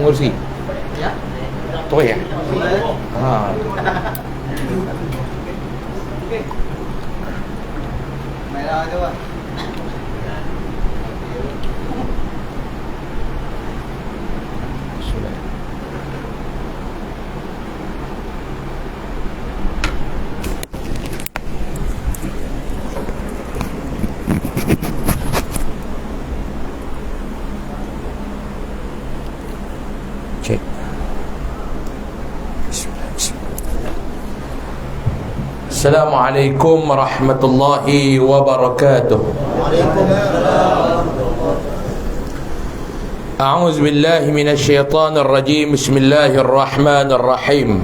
kursi. Ya. Tu ya. Ha. Merah tu Pak. Sudah. Cek. Assalamualaikum warahmatullahi wabarakatuh. A'udzu billahi minasy syaithanir rajim. Bismillahirrahmanirrahim.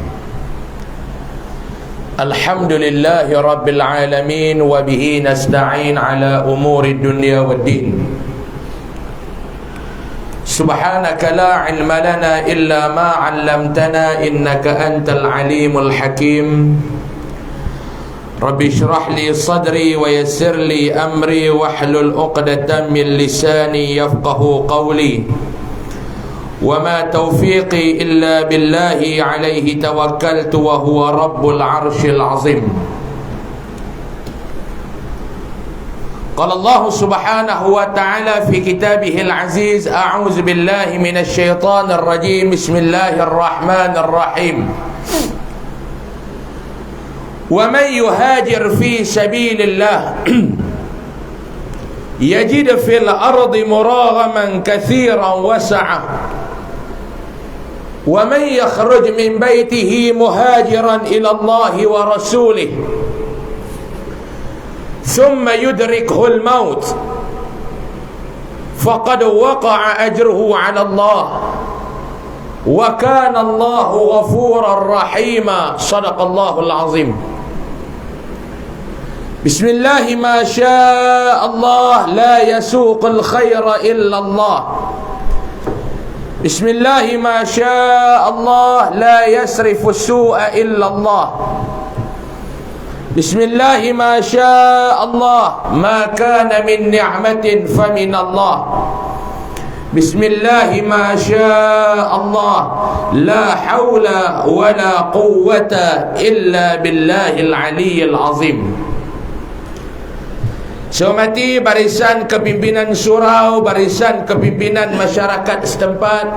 Alhamdulillahi rabbil alamin wa bihi nasta'in ala umuri dunya waddin. Subhanaka la ilma lana illa ma 'allamtana innaka antal alimul hakim. Rabbi shrah li sadri wa yassir li amri wahlul 'uqdatam min lisani yafqahu qawli. Wa ma taufiqi illa billahi alayhi tawakkaltu wa huwa rabbul 'arsyil 'azim. Qala Allah subhanahu wa ta'ala fi kitabihil aziz, a'udzu billahi minasy syaithanir rajim. Bismillahirrahmanirrahim. ومن يهاجر في سبيل الله يجد في الأرض مراغما كثيرا وسعة ومن يخرج من بيته مهاجرا إلى الله ورسوله ثم يدركه الموت فقد وقع أجره على الله وكان الله غفورا رحيما. صدق الله العظيم. بسم الله ما شاء الله لا يسوق الخير إلا الله. بسم الله ما شاء الله لا يصرف السوء إلا الله. بسم الله ما شاء الله ما كان من نعمة فمن الله. بسم الله ما شاء الله لا حول ولا قوة إلا بالله العلي العظيم. Hormati barisan kepimpinan surau, barisan kepimpinan masyarakat setempat,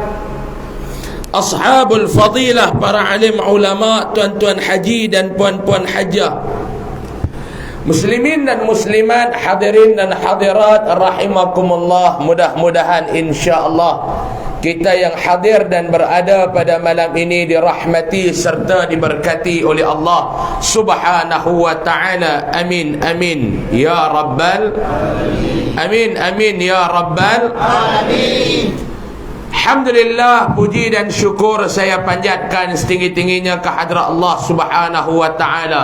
ashabul fadilah, para alim ulama, tuan-tuan haji dan puan-puan hajah, muslimin dan muslimat, hadirin dan hadirat rahimakumullah. Mudah-mudahan insya-Allah kita yang hadir dan berada pada malam ini dirahmati serta diberkati oleh Allah Subhanahu wa taala. Amin amin ya rabbal amin amin ya rabbal alamin. Alhamdulillah, puji dan syukur saya panjatkan setinggi-tingginya kehadrat Allah Subhanahu wa taala.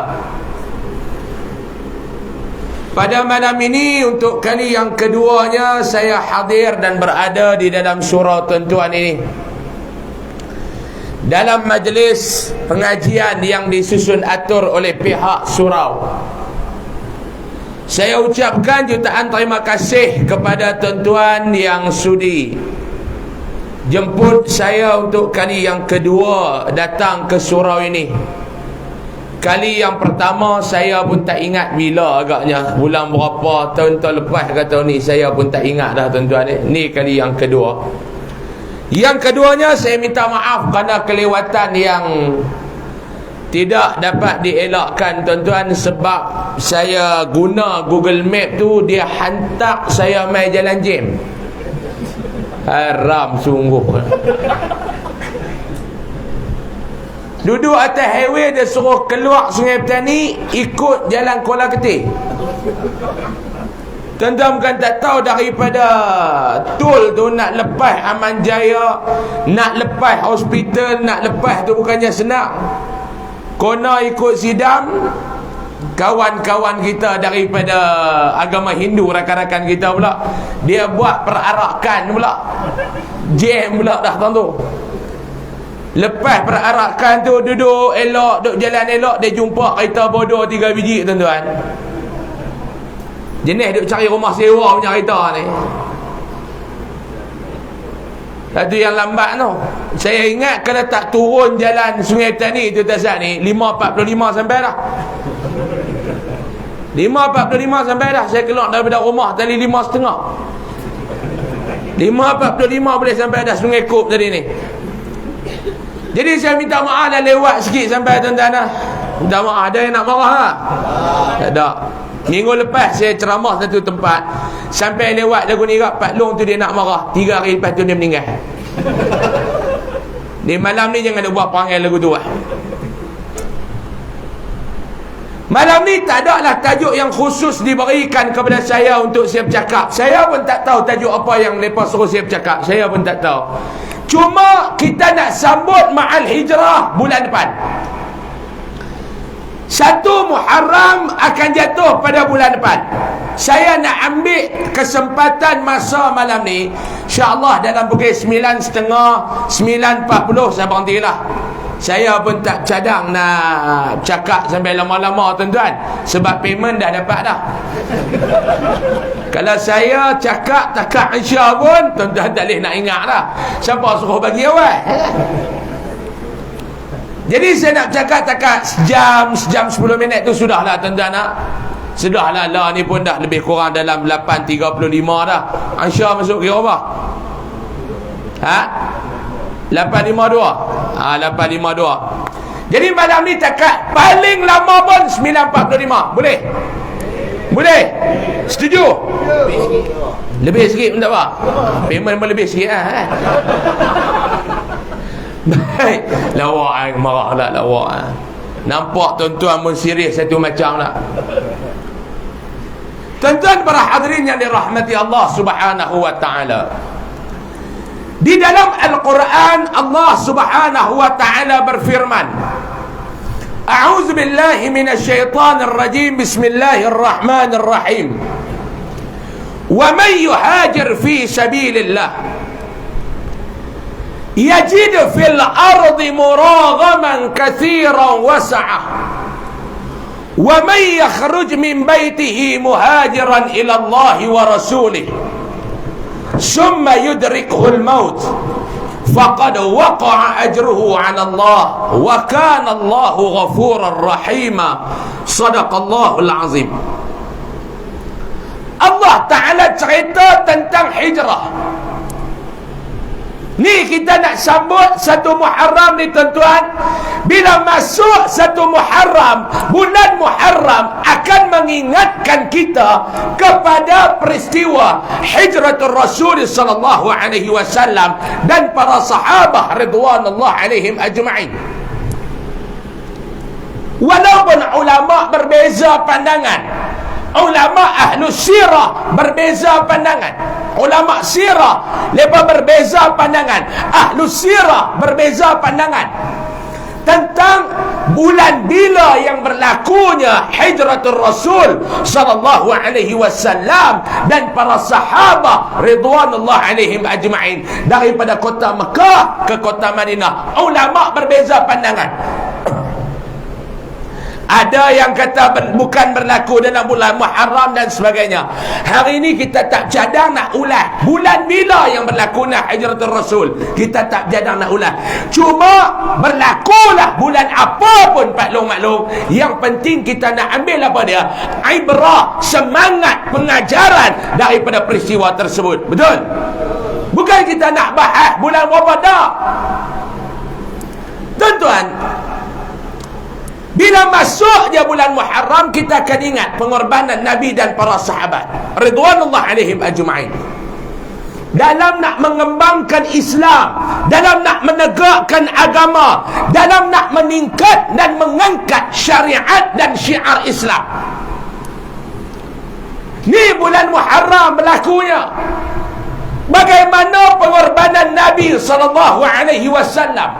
Pada malam ini untuk kali yang keduanya saya hadir dan berada di dalam surau tuan-tuan ini, dalam majlis pengajian yang disusun atur oleh pihak surau. Saya ucapkan jutaan terima kasih kepada tuan-tuan yang sudi jemput saya untuk kali yang kedua datang ke surau ini. Kali yang pertama saya pun tak ingat bila agaknya, bulan berapa, tahun-tahun lepas ke tahun ni, saya pun tak ingat dah tuan-tuan. Ni kali yang kedua. Yang keduanya saya minta maaf kerana kelewatan yang tidak dapat dielakkan tuan-tuan, sebab saya guna Google Map tu, dia hantar saya mai jalan jam. Haram sungguh. Duduk atas highway, dia suruh keluar Sungai Petani, ikut jalan Kuala Ketih. Tuan-tuan bukan tak tahu, daripada tol tu nak lepas Aman Jaya, nak lepas hospital, nak lepas tu bukannya senang. Kena ikut sidam. Kawan-kawan kita daripada agama Hindu, rakan-rakan kita pula, dia buat perarakan pula, jam pula dah tuan tu. Lepas perarakan tu, duduk elok, duduk jalan elok, dia jumpa kereta bodoh 3 biji tuan-tuan. Jenis duk cari rumah sewa punya kereta ni. Itu yang lambat tu. Saya ingat kalau tak turun jalan Sungai Tani tu Tazat ni 5.45 sampai dah. 5.45 sampai dah. Saya keluar daripada rumah tadi 5.30. 5.45 boleh sampai dah Sungai Kop tadi ni. Jadi saya minta maaf dah lewat sikit sampai tuan-tuan dah. Minta maaf, ada yang nak marah tak? Tak ada. Minggu lepas saya ceramah satu tempat, sampai lewat Lagu Nirap Pak Long tu dia nak marah. 3 hari lepas tu dia meninggal. Di malam ni jangan ada buat perangai lagu tu lah. Malam ni tak ada lah tajuk yang khusus diberikan kepada saya untuk saya bercakap. Saya pun tak tahu tajuk apa yang mereka suruh saya bercakap. Saya pun tak tahu. Cuma kita nak sambut Ma'al Hijrah bulan depan. 1 Muharram akan jatuh pada bulan depan. Saya nak ambil kesempatan masa malam ni, insya-Allah dalam pukul 9.30, 9.40 saya berhentilah. Saya pun tak cadang nak cakap sampai lama-lama tuan-tuan, sebab payment dah dapat dah. Kalau saya cakap takat Isya pun tuan-tuan tak boleh nak ingat dah. Siapa suruh bagi awal? Jadi saya nak cakap takat sejam 10 minit tu sudahlah tuan-tuan nak. Sudahlah lah ni pun dah lebih kurang dalam 8.35 dah. Isya masuk kira apa? Ha? 8.52. 8.52. Jadi malam ni takat paling lama pun 9.45. Boleh? Boleh? Setuju? Lebih sikit pun tak apa. Payment pun lebih sikit lah. Baik. Lawak marah lah lawak. Nampak tuan-tuan pun serius satu macam lah. Tuan-tuan para hadirin yang dirahmati Allah Subhanahu wa ta'ala, di dalam Al-Quran Allah Subhanahu wa ta'ala berfirman, A'udzu billahi minasyaitonir rajim, bismillahirrahmanirrahim. Wa man yuhajir fi sabilillah yajid fil ardi muraghaman katsiran was'ah. Wa man yakhruj min baitihi muhajiran ila Allah wa rasulih ثم يدركه الموت فقد وقع أجره على الله وكان الله غفورا رحيما. صدق الله العظيم. Allah Ta'ala cerita tentang hijrah. Ni kita nak sambut 1 Muharram ni tuan-tuan. Bila masuk 1 Muharram, bulan Muharram akan mengingatkan kita kepada peristiwa hijratul Rasul sallallahu alaihi wasallam dan para sahabat ridwanullah alaihim ajma'in. Walaupun ulama berbeza pandangan, ulama ahlu sirah berbeza pandangan. Ulama sirah mereka berbeza pandangan, ahlu sirah berbeza pandangan tentang bulan bila yang berlakunya hijratul Rasul sallallahu alaihi wasallam dan para sahabat ridwanullah alaihim ajma'in daripada kota Mekah ke kota Madinah. Ulama berbeza pandangan. Ada yang kata bukan berlaku dalam bulan Muharram dan sebagainya. Hari ini kita tak cadang nak ulas bulan bila yang berlaku nak hijratul Rasul. Kita tak cadang nak ulas. Cuma berlakulah bulan apa pun Pak Long maklum. Yang penting kita nak ambil apa dia? Ibrah, semangat pengajaran daripada peristiwa tersebut. Betul? Bukan kita nak bahas bulan berapa dah. Tuan-tuan, bila masuk dia bulan Muharram, kita akan ingat pengorbanan Nabi dan para sahabat ridwanullah alaihim ajma'in dalam nak mengembangkan Islam, dalam nak menegakkan agama, dalam nak meningkat dan mengangkat syariat dan syiar Islam. Ni bulan Muharram berlakunya. Bagaimana pengorbanan Nabi sallallahu alaihi wasallam,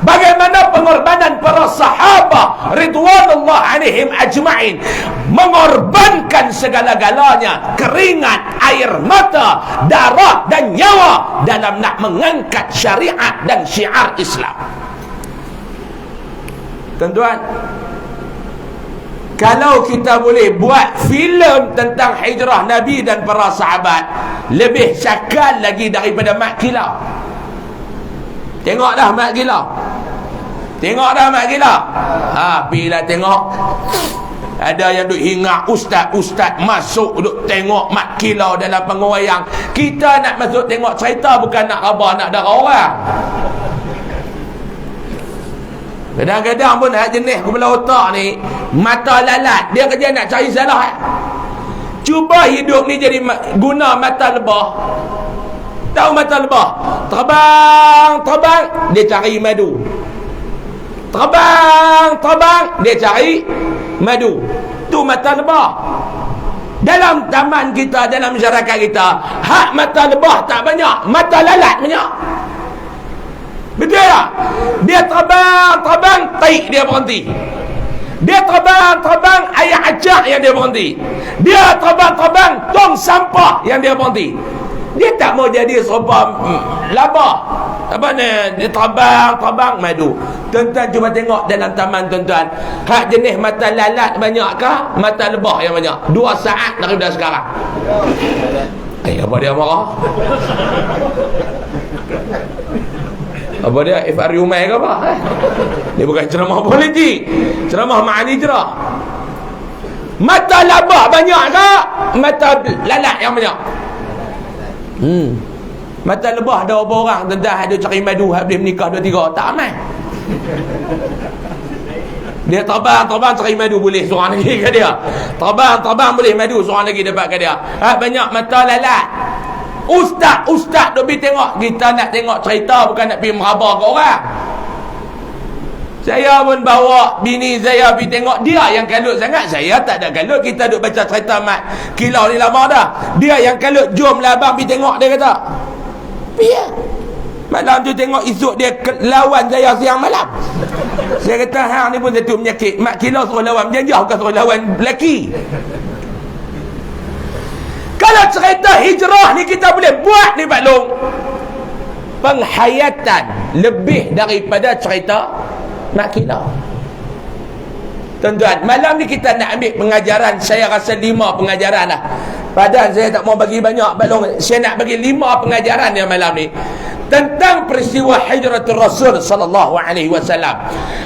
bagaimana pengorbanan para sahabat ridwanullah alaihim ajma'in, mengorbankan segala-galanya, keringat, air mata, darah dan nyawa dalam nak mengangkat syariat dan syiar Islam. Tuan-tuan, kalau kita boleh buat filem tentang hijrah Nabi dan para sahabat, lebih syakal lagi daripada Mak Kilau. Tengok dah mat gila. Tengok dah mat gila. Bila tengok ada yang duk hingar ustaz masuk duk tengok mat kilau dalam panggung wayang. Kita nak masuk tengok cerita, bukan nak khabar, nak darah orang. Kadang-kadang pun jenis kepala otak ni mata lalat, dia kerja nak cari salah. Cuba hidup ni jadi guna mata lebah. Tahu mata lebah? Terbang dia cari madu. Terbang dia cari madu. Tu mata lebah. Dalam taman kita, dalam masyarakat kita, hak mata lebah tak banyak, mata lalat banyak. Betul tak? Dia terbang, taik dia berhenti. Dia terbang, air acak yang dia berhenti. Dia terbang, tong sampah yang dia berhenti. Dia tak mau jadi serupa labah. Apa ni? Dia terbang madu. Tuan-tuan cuba tengok dalam taman tuan-tuan. Hak jenis mata lalat banyakkah? Mata lebah yang banyak? 2 saat daripada sekarang. Apa dia marah? Apa dia? FRU Umay ke apa? Dia bukan ceramah politik, ceramah ma'ani jerah. Mata labah banyak ke? Mata lalat yang banyak? Mata lebah ada berapa orang tuan-tuan ada cari madu, habis menikah 2-3 tak aman. Dia terbang cari madu, boleh seorang lagi ke dia. Terbang boleh madu, seorang lagi dapat ke dia. Banyak mata lalat. Ustaz duk pergi tengok. Kita nak tengok cerita, bukan nak pergi merabar ke orang. Saya pun bawa bini saya pergi tengok. Dia yang kalut sangat, saya tak ada kalut. Kita duk baca cerita mat kilau ni lama dah. Dia yang kalut. Jom lah abang pergi tengok, dia kata. Pergi. Malam tu tengok, esok dia lawan saya siang malam. Saya kata hang ni pun satu penyakit. Mat kilau suruh lawan berjanjah, bukan suruh lawan lelaki. Kalau cerita hijrah ni kita boleh buat ni Pak Long, penghayatan lebih daripada cerita mat kilau. Tuan-tuan, malam ni kita nak ambil pengajaran. Saya rasa 5 pengajaran lah. Padahal saya tak mau bagi banyak Pak Long. Saya nak bagi 5 pengajaran yang malam ni tentang peristiwa hijratul Rasul sallallahu alaihi wasallam.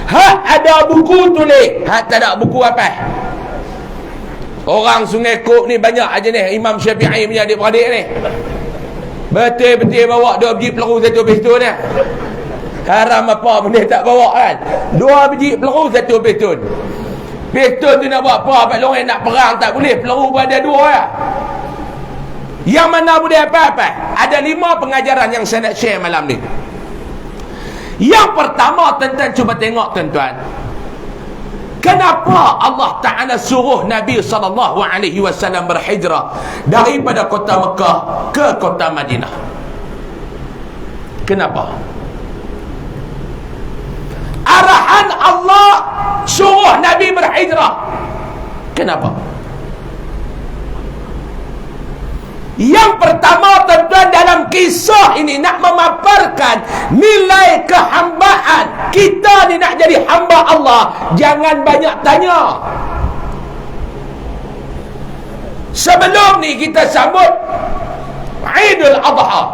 Hak ada buku tulis, hak tak ada buku apa. Orang Sungai Kok ni banyak aja ni Imam Syafi'i punya adik-beradik ni. Betul-betul bawa 2 biji peluru 1 pistol ni. Haram apa benda tak bawa kan. 2 biji peluru 1 pistol. Pistol tu nak buat apa? Pak Long nak perang tak boleh. Peluru pun ada 2 ya. Yang mana boleh apa-apa? Ada 5 pengajaran yang saya nak share malam ni. Yang pertama, tuan-tuan cuba tengok tuan-tuan. Kenapa Allah Ta'ala suruh Nabi SAW berhijrah daripada kota Mekah ke kota Madinah? Kenapa? Arahan Allah suruh Nabi berhijrah. Kenapa? Yang pertama tuan-tuan, dalam kisah ini nak memaparkan nilai kehambaan. Kita ni nak jadi hamba Allah, jangan banyak tanya. Sebelum ni kita sambut Aidul Adha.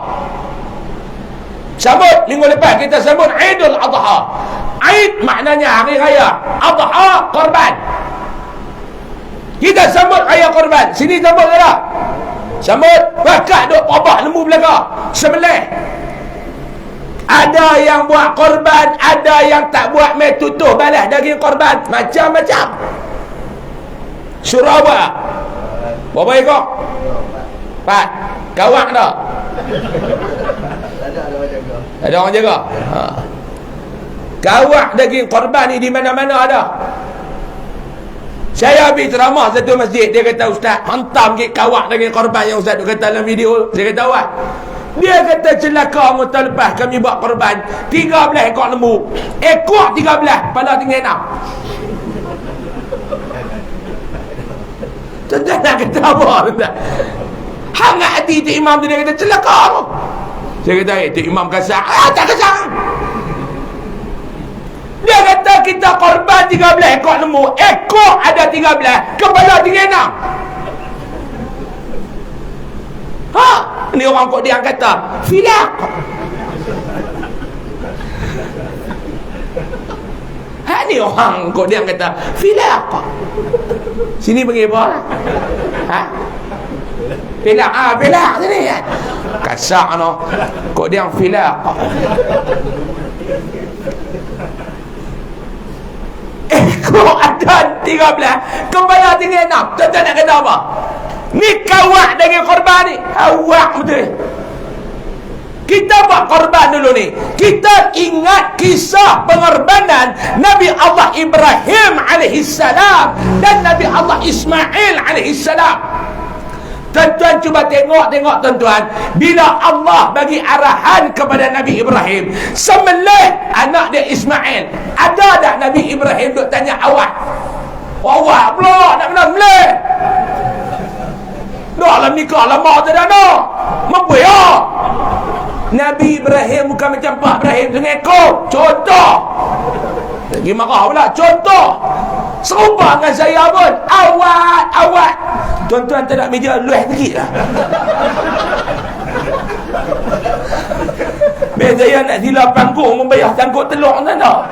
Sambut minggu lepas kita sambut Aidul Adha. Aid maknanya hari raya, Adha korban. Kita sambut raya korban. Sini sambut tak? Sambut. Bakar duk obah lembu belakang, sembelih. Ada yang buat korban, ada yang tak buat, mai tutuh balas daging korban. Macam-macam. Surah apa? Berapa ekor? 4. Kawak tak? Ada orang jaga. Kawak daging korban ni di mana-mana ada. Saya habis ceramah satu masjid, dia kata, Ustaz, hantam ke kawak daging korban yang Ustaz kata dalam video. Saya kata, awak. Dia kata, celaka tahun lepas kami buat korban 13 ekor lembu. Ekor 13, kepala tinggal 6. Tuan-tuan nak kata apa? Hangat hati Tok Imam tu, dia kata, celaka tu. Saya kata, Tok Imam kasar. Tak kasar. Dia kata kita korban 13 ekor lembu. Ekor ada 13, kepala tinggal 6. Ni orang kok dia kata filak. Ni orang kok dia kata filaq. Sini panggil apa? Ha? Filaq, filaq sini kan. Kasar no. Kok dia filaq. Kok ada 13 kepala tinggi 6. Tuan-tuan nak kata apa? Ni kawak dengan korban ni. Awak betul. Kita buat korban dulu ni. Kita ingat kisah pengorbanan Nabi Allah Ibrahim alaihissalam dan Nabi Allah Ismail alaihissalam. Tuan-tuan cuba tengok tuan-tuan. Bila Allah bagi arahan kepada Nabi Ibrahim sembelih anak dia Ismail, ada tak Nabi Ibrahim duk tanya awak? Awak pula nak kena sembelih? Dah lah nikah lama tak ada nak. Mampu ya? Nabi Ibrahim bukan macam Pak Ibrahim sengekor. Contoh. Lagi marah pula. Contoh. Serupa dengan saya pun. Awak. Tuan-tuan tak nak meja luah sikit lah. Biar saya nak sila panggung membayar tangkut telur sana.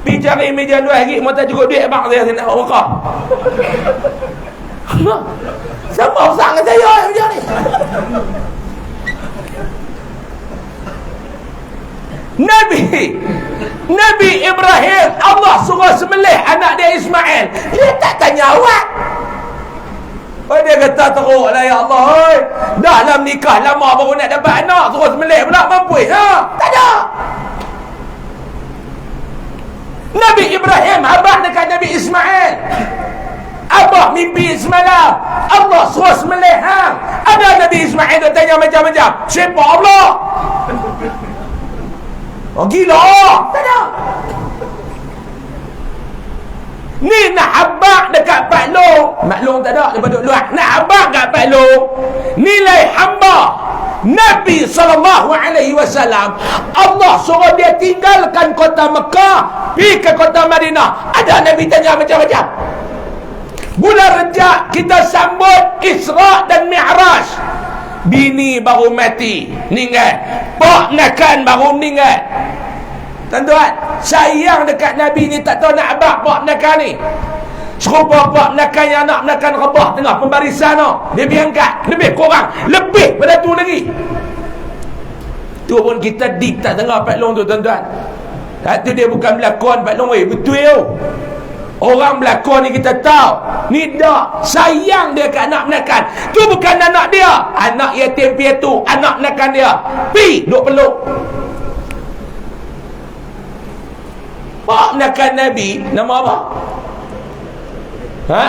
Pergi cari meja luah sikit. Mau tak cukup duit mak saya nak wakaf. Sama usah dengan saya macam ni. Nabi Ibrahim Allah suruh sembelih anak dia Ismail. Dia tak tanya awak. Dia kata teruk lah ya Allah. Oi, dah dalam nikah lama baru nak dapat anak suruh sembelih pula mampu. Tak ada. Nabi Ibrahim abah dekat Nabi Ismail. Abah mimpi semalam Allah suruh sembelih hang. Ada Nabi Ismail dia tanya macam-macam. Siapa Allah? Oh gila. Tak ada. Ni nak habak dekat Pak Long. Maklum tak ada daripada luar. Nak habak kat Pak Long. Nilai hamba Nabi SAW, Allah suruh dia tinggalkan kota Mekah, pergi ke kota Madinah. Ada Nabi tanya macam-macam. Bulan Rejab kita sambut Isra' dan Mi'raj. Bini baru mati, meninggal. Pak nakan baru meninggal. Tuan-tuan, sayang dekat Nabi ni tak tahu nak abak pak nakan ni. Serupa pak nakan yang nak menakan rebah tengah pembarisan tu. Dia biangkat, lebih kurang, lebih pada tu lagi. Tu pun kita dik tak dengar Pak Long tu tuan-tuan. Kata dia bukan berlakon Pak Long, betul. Orang berlakon ni kita tahu. Ni dah sayang dia kat anak menakan. Tu bukan anak dia. Anak yatim piatu, anak menakan dia. Pi duk peluk. Pak menakan Nabi nama apa? Ha?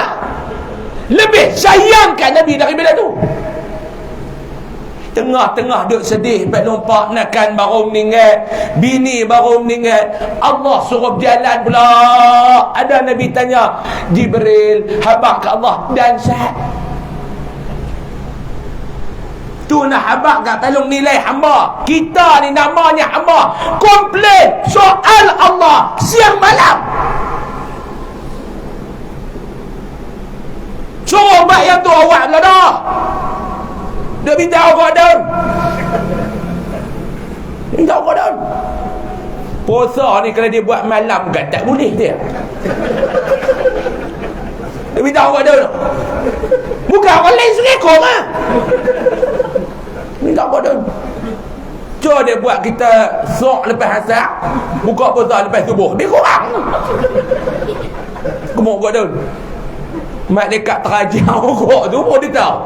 Lebih sayang kat Nabi daripada tu. Tengah-tengah duk sedih Pak Long, pak menakan baru meninggal, bini baru meninggal. Allah suruh berjalan pula. Ada Nabi tanya, Jibril, habaq ke Allah dan sahab. Tu nak habaq kat Pak Long nilai hamba. Kita ni namanya hamba. Komplain soal Allah siang malam. Suruh mak yang tu awak lah dah. Dia minta awak down. Minta awak down. Puasa ni kalau dia buat malam kan tak boleh dia. Dia minta awak down. Bukan orang lain sengekor lah. Minta awak down. Cuma dia buat kita sok lepas asar, buka puasa lepas subuh. Dia kurang. Kemuk awak down. Malaikat terajang rokok tu pun dia tahu.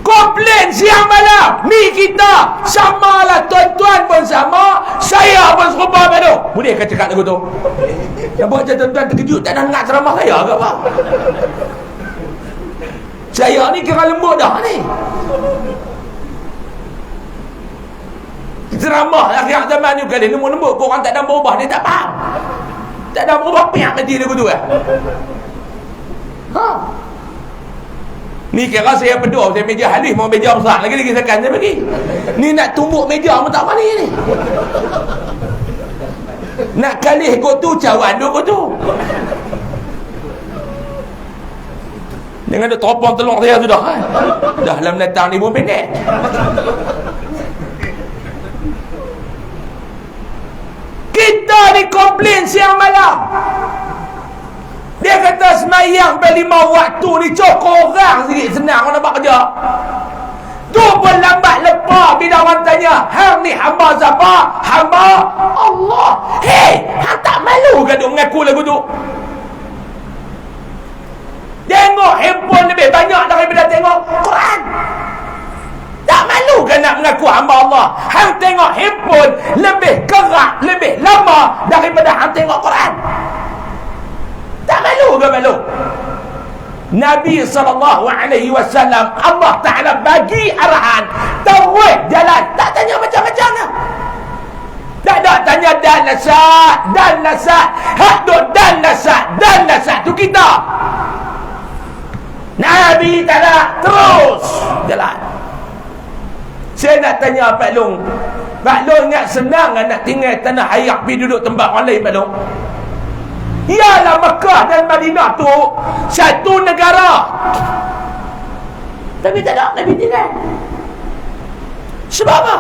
Komplain siang malam. Ni kita samalah, tuan-tuan pun sama, saya pun serupa macam tu. Boleh ke cakap lagu tu? Yang buat macam tuan-tuan terkejut tak nak dengar ceramah saya ke apa? Saya ni kira lembut dah ni. Ceramah akhir zaman ni kali lembut-lembut, korang tak ada berubah, dia tak faham. Tak ada berubah, piak mati lagu tu. Ha? Ni kira saya pedul, saya meja halus, mau meja besar lagi sekan saya pergi. Ni nak tumbuk meja pun tak mani ni. Nak kalih kot tu, cawan duk kot tu. Jangan ada teropong telur saya sudah. Dah dalam datang ni pun pendek. Kita ni komplain siang malam. Dia kata semayang berlima waktu ni cukup orang sikit, senang orang nak buat kerja. Tu pun lambat lepas bila orang tanya, hang ni hamba siapa? Hamba Allah. Hei, hang tak malu ke duk mengaku lagu tu? Tengok handphone lebih banyak daripada tengok Quran. Tak malu ke nak mengaku hamba Allah? Hang tengok handphone lebih kerak, lebih lama daripada hang tengok Quran. Tak malu ke malu? Nabi SAW, Allah Ta'ala bagi arahan, terus jalan, tak tanya macam-macam lah. Tak ada tanya dan nasat, hak duk dan nasat tu kita. Nabi tak nak, terus jalan. Saya nak tanya Pak Long ingat senang nak tinggal tanah air pergi duduk tempat orang lain Pak Long? Ialah Mekah dan Madinah tu satu negara, tapi tak ada Nabi tinggal. Sebab apa?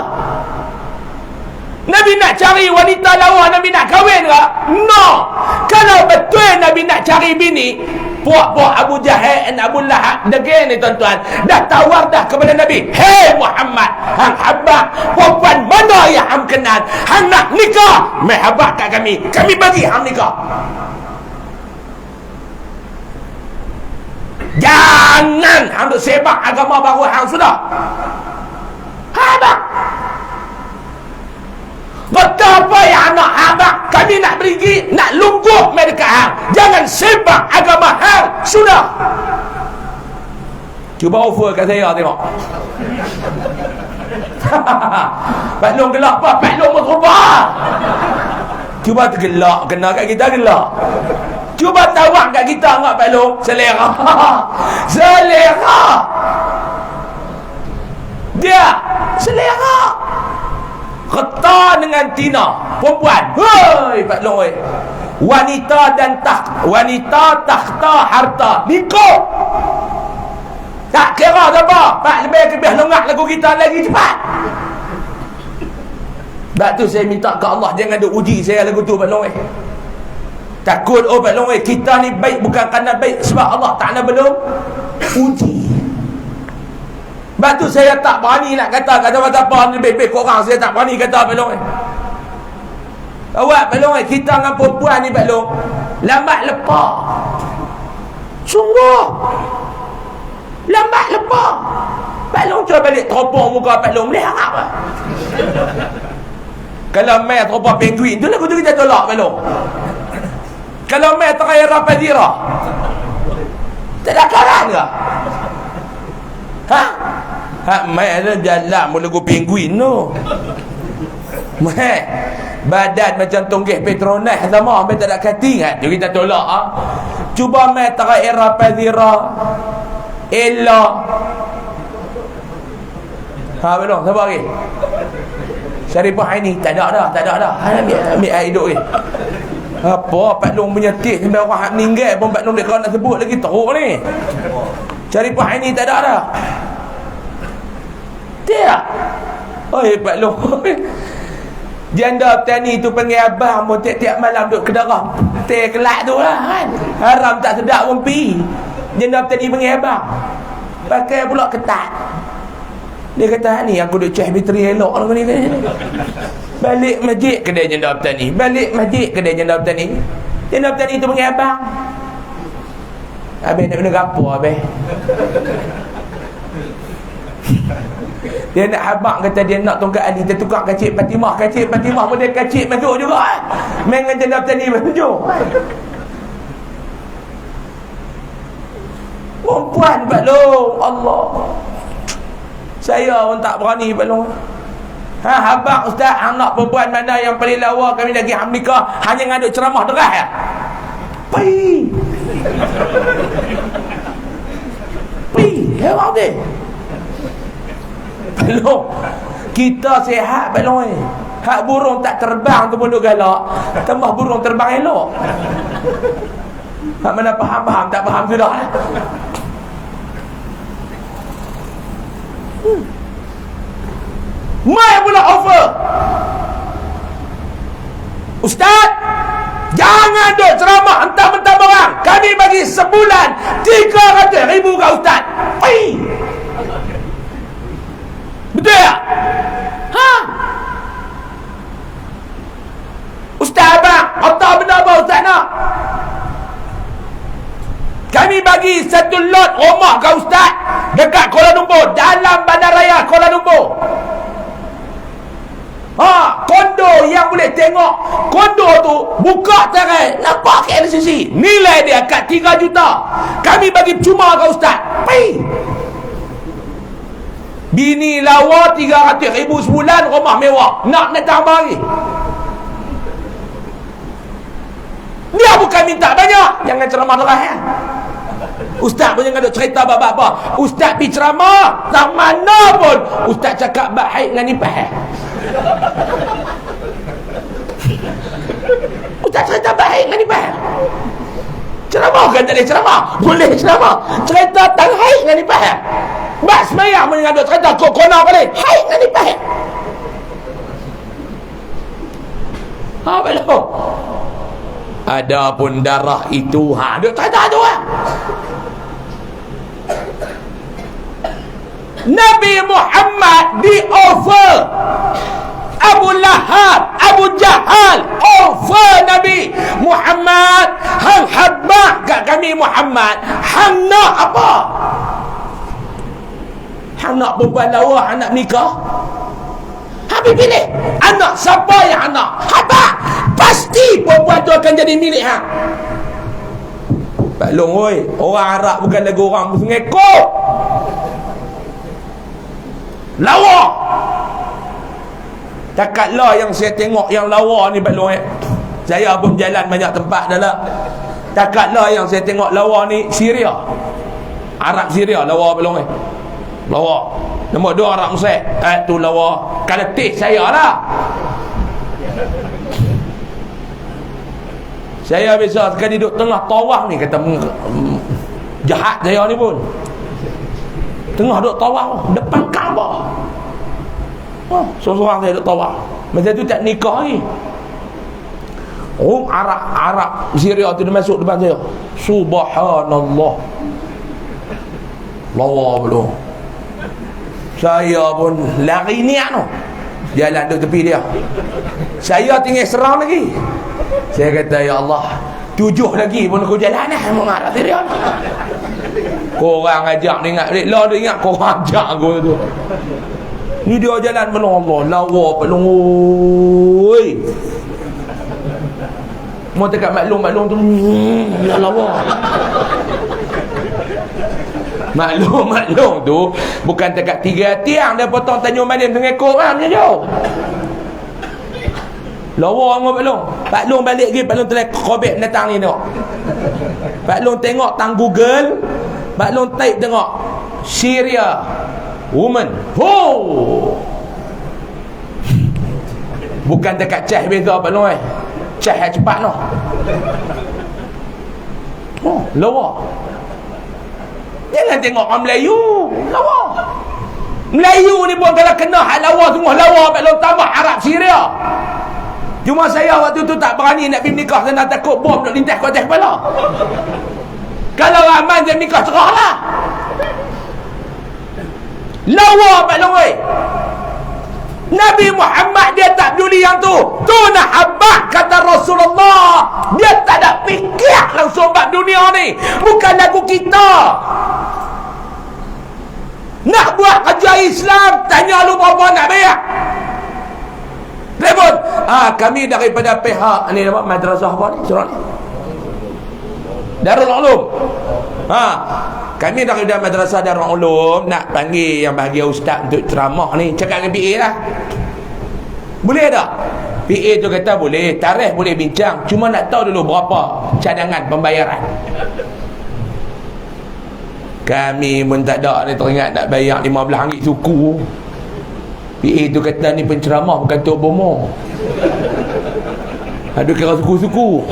Nabi nak cari wanita lawa, Nabi nak kahwin ke? No. Kalau betul Nabi nak cari bini, puak-puak Abu Jahal dan Abu Lahab degil ni tuan-tuan, dah tawar dah kepada Nabi, hei Muhammad, hang habak perempuan mana yang hang kenal, hang nak nikah, mai habak kat kami bagi hang nikah. Jangan hang duk sebab agama baru hang sudah habak. Betapa yang nak habak, kami nak pergi, nak lungguh mereka hang. Jangan sebab agama hang sudah. Cuba offer kat saya tengok. Pak Long gelak apa? Pak Long berubah. Cuba tergelak, kena kat kita gelak. Cuba tawak kat kita enggak Pak Long? Selera. Selera. Dia selera. Keta dengan tina perempuan. Hei Pak Long, wanita dan takhta harta nikah. Tak kira apa, Pak lebih lengak lagu kita lagi cepat. Sebab tu saya minta ke Allah, jangan duk uji saya lagu tu Pak Long. Takut Pak Long, kita ni baik bukan kerana baik, sebab Allah Ta'ala belum uji. Sebab tu saya tak berani nak kata apa lebih baik korang. Saya tak berani kata Pak Long. Awak Pak Long, kita dengan perempuan ni Pak Long lambat lepas. Sungguh lambat lepas. Pak Long cuba balik teropong muka Pak Long, boleh harap lah. Kalau main teropong penguin tu lagu tu kita tolak Pak Long. Kalau main terakhir Rapadira, tak ada karan ke? Main ada jalan mula lagu penguin tu. Main badan macam tonggih Petronas sama, main tak ada cutting kan? Jadi kita tolak Cuba main terakhir Rapadira, Ella. Pak Long, sabar lagi. Syarifah Aini, tak ada dah. Ambil air hidup lagi. Apa Pak Long punya tih sampai orang meninggal pun Pak Long dia kau nak sebut lagi teruk ni. Syarifah Aini tak ada dah. Tiap. Oi Pak Long. Janda petani tu panggil abang pun tiap-tiap malam duduk kedarah teh kelak tu lah kan. Haram tak sedap pun pi. Janda petani panggil abang. Pakai pula ketat. Dia kata ni aku duk charge bateri elok lah ni. Balik masjid kedai janda petani. Janda petani tu panggil abang. Habis nak kena gapo habis. Dia nak habak kata dia nak tongkat Ali, dia tukar kacik Fatimah pun dia kacik masuk juga kan. Main dengan janda petani masuk. Perempuan Pak Long, Allah. Saya pun tak berani Pak Long. Habak ustaz, anak perempuan mana yang paling lawa kami lagi hang nikah, hanya ngaduk ceramah deras ya. Pi. Hebat dia. Pak Long, kita sihat Pak Long. Hak burung tak terbang tu pun duk galak, tambah burung terbang elok. Hak mana faham tak faham sudah. Mai pula offer. Ustaz, jangan duk ceramah hentam-hentam orang. Kami bagi sebulan 300,000 kat Ustaz. Oi. Betul tak? Ha? Ustaz abang, otak benda apa Ustaz nak? Kami bagi satu lot rumah kat Ustaz dekat Kuala Lumpur, dalam bandaraya Kuala Lumpur. Kondo yang boleh tengok kondo tu buka terai, nampak KLCC, nilai dia kat 3 juta. Kami bagi cuma kat Ustaz. Pai. Bini lawa 300,000 sebulan, rumah mewah. Nak tambah lagi. Dia bukan minta banyak. Jangan ceramah terah ya. Ustaz pun jangan duk cerita apa-apa. Ustaz pergi ceramah tak mana pun Ustaz cakap baik dengan nipah. Ustaz cerita baik dengan nipah. Ceramah kan tak boleh ceramah? Boleh ceramah. Cerita tang haid dengan nipah. Bak semayang pun jangan duk cerita kona balik. Haid dengan nipah. Belum. Ada pun darah itu duk cerita tu lah. Nabi Muhammad di offer Abu Lahab, Abu Jahal, offer Nabi Muhammad, hang habak kat kami Muhammad, hang nak apa? Hang nak perempuan lawa, hang nak menikah? Habis pilih anak siapa yang anak? Habak, pasti perempuan tu akan jadi milik hang. Pak Long, oi, orang Arab bukan lagu orang mengekor. Lawa. Takatlah yang saya tengok yang lawa ni Pak Long. Saya pun jalan banyak tempat dah lah. Takatlah yang saya tengok lawa ni Syria. Arab Syria lawa Pak Long. Lawa. Nombor 2 Arab Mesir. Tu lawa. Kalau tes saya lah. Saya biasa sekali duduk tengah tawaf ni, kata jahat saya ni pun. Tengah duduk tawaf depan Kaabah. Seorang saya duduk tawaf. Masa tu tak nikah lagi. Arab Syria tu dia masuk depan saya. Subhanallah. Lawa belum. Saya pun lari ni tu. Jalan duduk tepi dia. Saya tinggal serang lagi. Saya kata, ya Allah, 7 lagi pun aku jalan lah mengarah Syria. Korang ajak dia ingat balik. Lah dia ingat korang ajak aku tu. Ni dia jalan belum Allah. Lawa belum. Oi. Mau dekat maklum tu. Ya lawa. Maklum tu bukan dekat 3 tiang dia potong Tanjung Malim dengan ekor kan macam jauh. Lawa dengan Pak Long balik lagi. Pak Long telah kobek datang ni tengok. Pak Long tengok tang Google. Pak Long type tengok Syria woman. Bukan dekat cah beza Pak Long. Cah yang cepat noh. Lawa. Jangan tengok orang Melayu. Lawa. Melayu ni pun kalau kena hal lawa semua lawa. Pak Long tambah Arab Syria. Cuma saya waktu tu tak berani nak pergi nikah kerana takut bom nak lintas ke atas kepala. Kalau aman saya nikah cerahlah. Lawa Pak Long. Nabi Muhammad dia tak peduli yang tu. Tu nak habak kata Rasulullah. Dia tak ada fikir langsung bab dunia ni. Bukan lagu kita. Nak buat kerja Islam, tanya lu berapa nak bayar. Telefon. Kami daripada pihak ni apa madrasah apa ni? Surah ni. Darul Ulum. Kami daripada madrasah Darul Ulum nak panggil yang bahagia ustaz untuk ceramah ni. Cakap dengan PA lah. Boleh tak? PA tu kata boleh. Tarikh boleh bincang. Cuma nak tahu dulu berapa cadangan pembayaran. Kami pun tak ada ni teringat nak bayar RM15 suku. PA tu kata ni penceramah bukan Tok Bomo. Ada kira suku-suku.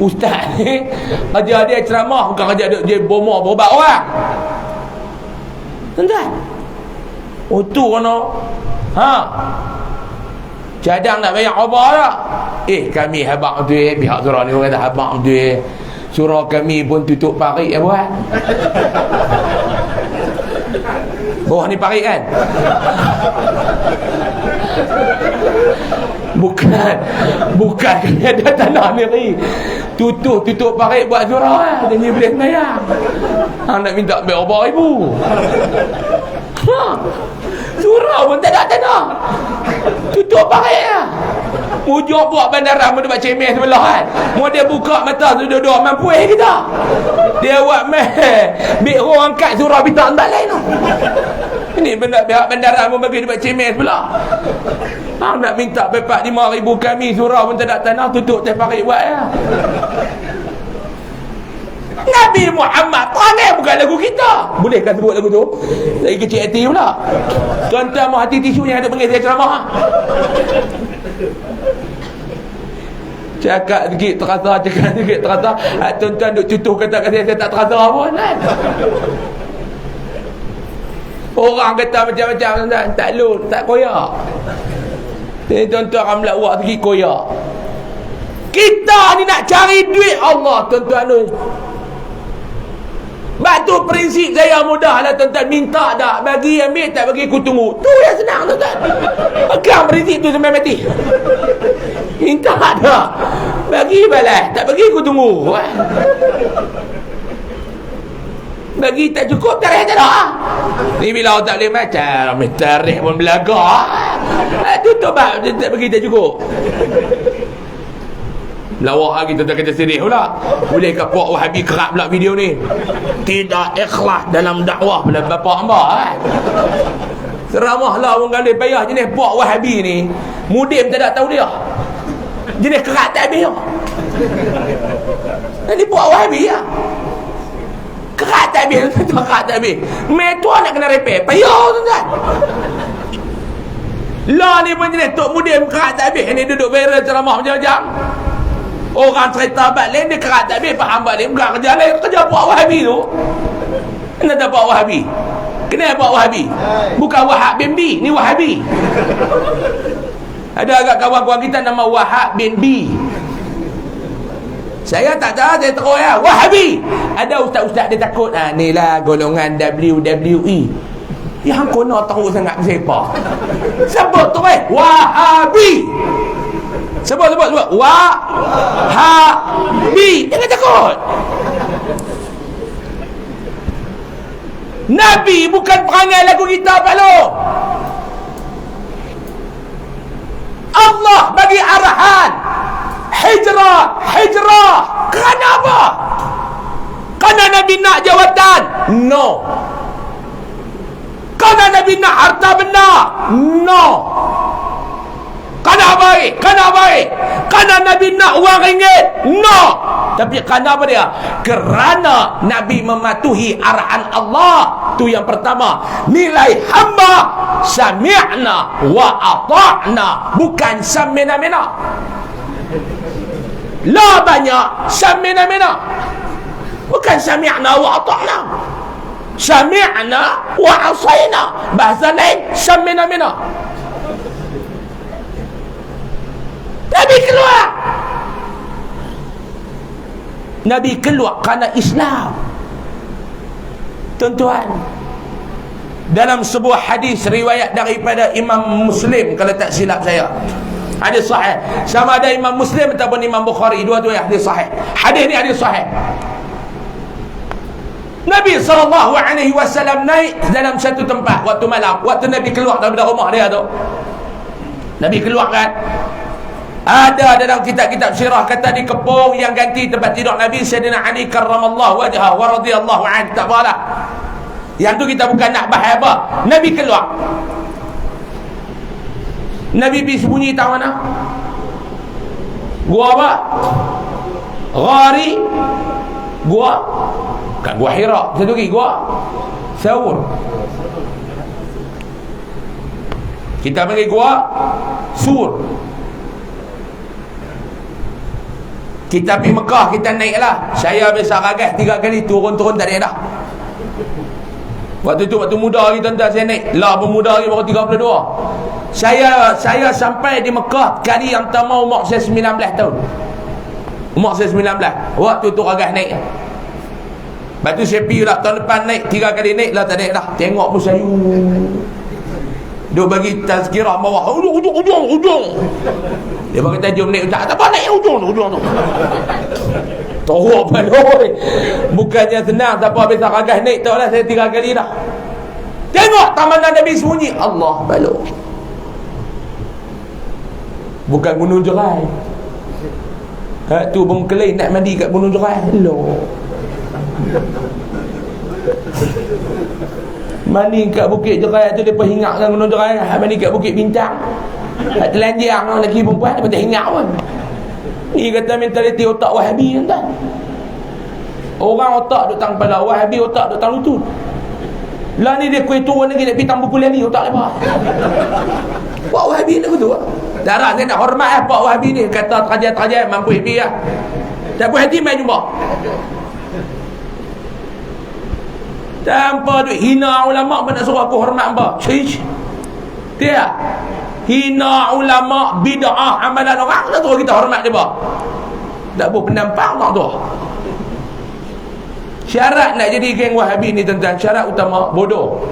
Ustaz ni kerja dia ceramah, bukan kerja dia bomo berobat orang. Tuan-tuan. Tu kena cadang nak bayar apa tak? kami habaq tu pihak surau ni orang kata habaq tu surau kami pun tutup parit ya buat. Bawah ni parit kan? Bukan kami ada tanah ni tutup parit buat surau lah. Dia ni boleh semayang. Nak minta ambil RM4,000. Surau pun tak ada tanah, tutup parit lah. Mujur buat bandaran pun buat cemeh sebelah kan. Mau dia buka mata tu duduk mampu kita. Dia buat bik orang angkat surau bintang tak lain tu. Ini benda pihak bandaran pun bagi dia buat cemeh sebelah. Nak minta pepak 5,000 kami surau pun tak ada tanah, tutup teh parit buat ya. Nabi Muhammad perangai bukan lagu kita. Bolehkah sebut lagu tu? Lagi kecil hati pula. Tuan-tuan mau hati tisu yang ada panggil saya ceramah. Cakap sikit terasa. Tuan-tuan duk cutuh kata saya tak terasa pun kan. Orang kata macam-macam tuan-tuan, tak lun, tak koyak. Jadi tuan-tuan akan melawak sikit koyak. Kita ni nak cari duit Allah tuan-tuan tu. Batu prinsip saya mudah lah tuan-tuan. Minta tak, bagi ambil, tak bagi aku tunggu. Tu yang senang tuan-tuan. Pegang prinsip tu sampai mati. Minta tak, bagi balas, tak bagi aku tunggu. Bagi tak cukup, tarikh tak ada. Ni bila tak boleh macam tarikh pun belagak. Tutup tak bagi tak cukup. Lawak lagi tuan-tuan kata serius pula. Bolehkah puak Wahabi kerap pula video ni? Tidak ikhlas dalam dakwah pula bapak hamba kan? Seramah lah orang kali payah jenis puak Wahabi ni. Mudim tak ada tahu dia. Jenis kerat tak habis. Ini puak Wahabi lah. Kerat tak habis. Kerat tak habis. Metua nak kena repair. Payah tuan-tuan. Lah ni pun jenis Tok Mudim kerat tak habis. Ini duduk viral ceramah macam-macam. Orang cerita abad lain dia kerat tak habis, faham balik bukan kerja lain, kerja puak Wahabi tu. Kenapa puak Wahabi? Kenapa puak Wahabi? Bukan Wahab bin B, ni Wahabi. Ada agak kawan-kawan kita nama Wahab bin B. Saya tak tahu, saya terus ya, Wahabi. Ada ustaz-ustaz dia takut, ni lah golongan WWE. Yang kono tahu sangat siapa. Sebut tu Wahabi. Sebut Wahabi. Jangan takut. Nabi bukan perangai lagu kita Pak Long. Allah bagi arahan hijrah. Kerana apa? Kerana Nabi nak jawatan? No. Kerana Nabi nak harta benda? No. Kerana baik? Kerana Nabi nak wang ringgit? No. Tapi kerana apa dia? Kerana Nabi mematuhi arahan Allah. Tu yang pertama. Nilai hamba sami'na wa ata'na, bukan samina-mina. La banyak samina-mina, bukan sami'na wa ata'na. Sami'na wa asayna, bahasa lain samina-mina. Nabi keluar kerana Islam. Tuan-tuan, dalam sebuah hadis riwayat daripada Imam Muslim, kalau tak silap saya, hadis sahih, sama ada Imam Muslim ataupun Imam Bukhari, dua-dua hadis sahih. Hadis ni hadis sahih. Nabi SAW naik dalam satu tempat waktu malam, waktu Nabi keluar daripada rumah dia tu. Nabi keluar kan, ada dalam kitab-kitab sirah kata di kepung yang ganti tempat tidur Nabi Sayyidina Ali karramallahu wajhah wa radiyallahu anhu. Tak apalah, yang tu kita bukan nak bahas apa. Nabi keluar, Nabi pergi sembunyi tahu mana? Gua apa? Ghari. Gua bukan gua Hira, satu lagi gua Saur. Kita panggil gua Sur. Kita pergi Mekah, kita naik lah. Saya biasa ragas 3 kali, turun-turun tak ada dah. Waktu tu waktu muda lagi tuan-tuan, saya naik lah, bermuda lagi baru 32. Saya sampai di Mekah kali yang pertama umur saya 19 tahun. Umur saya 19. Waktu tu Ragas naik. Lepas tu saya pergi lah tahun depan naik 3 kali naik lah, tak naik dah. Tengok pun sayu. Dia bagi tazkirah bawah ujung. Dia bagi tajam naik tak apa, naik ujung tu. Teruk baloi. Bukannya senang, tak apa habis Ragas naik tahu lah saya 3 kali dah. Tengok taman Nabi sunyi. Allah baloi. Bukan Gunung Jerai. Tu bengkelai nak mandi kat Gunung Jerai. Hello. Mandi kat Bukit Jerai tu depa hingapkan Gunung Jerai. Mandi kat Bukit Bintang. Telanjang lelaki perempuan depa tak hingap pun. Ni kata mentaliti otak Wahabi kan. Orang otak duk tang kepala, Wahabi otak duk tang lutut. Lah ni dia kuih turun lagi nak pergi tang buku ni otak lepas. Pak Wahabi ni betul. Darah saya nak hormat Pak Wahabi ni, kata terajai-terajai mampu hibi lah. Tak puas hati main jumpa. Tanpa duit hina ulama' nak suruh aku hormat apa? Cish. Dia hina ulama' bid'ah amalan orang, tak suruh kita hormat dia apa? Tak boleh penampang tak tu. Syarat nak jadi geng Wahabi ni tuan-tuan, syarat utama bodoh.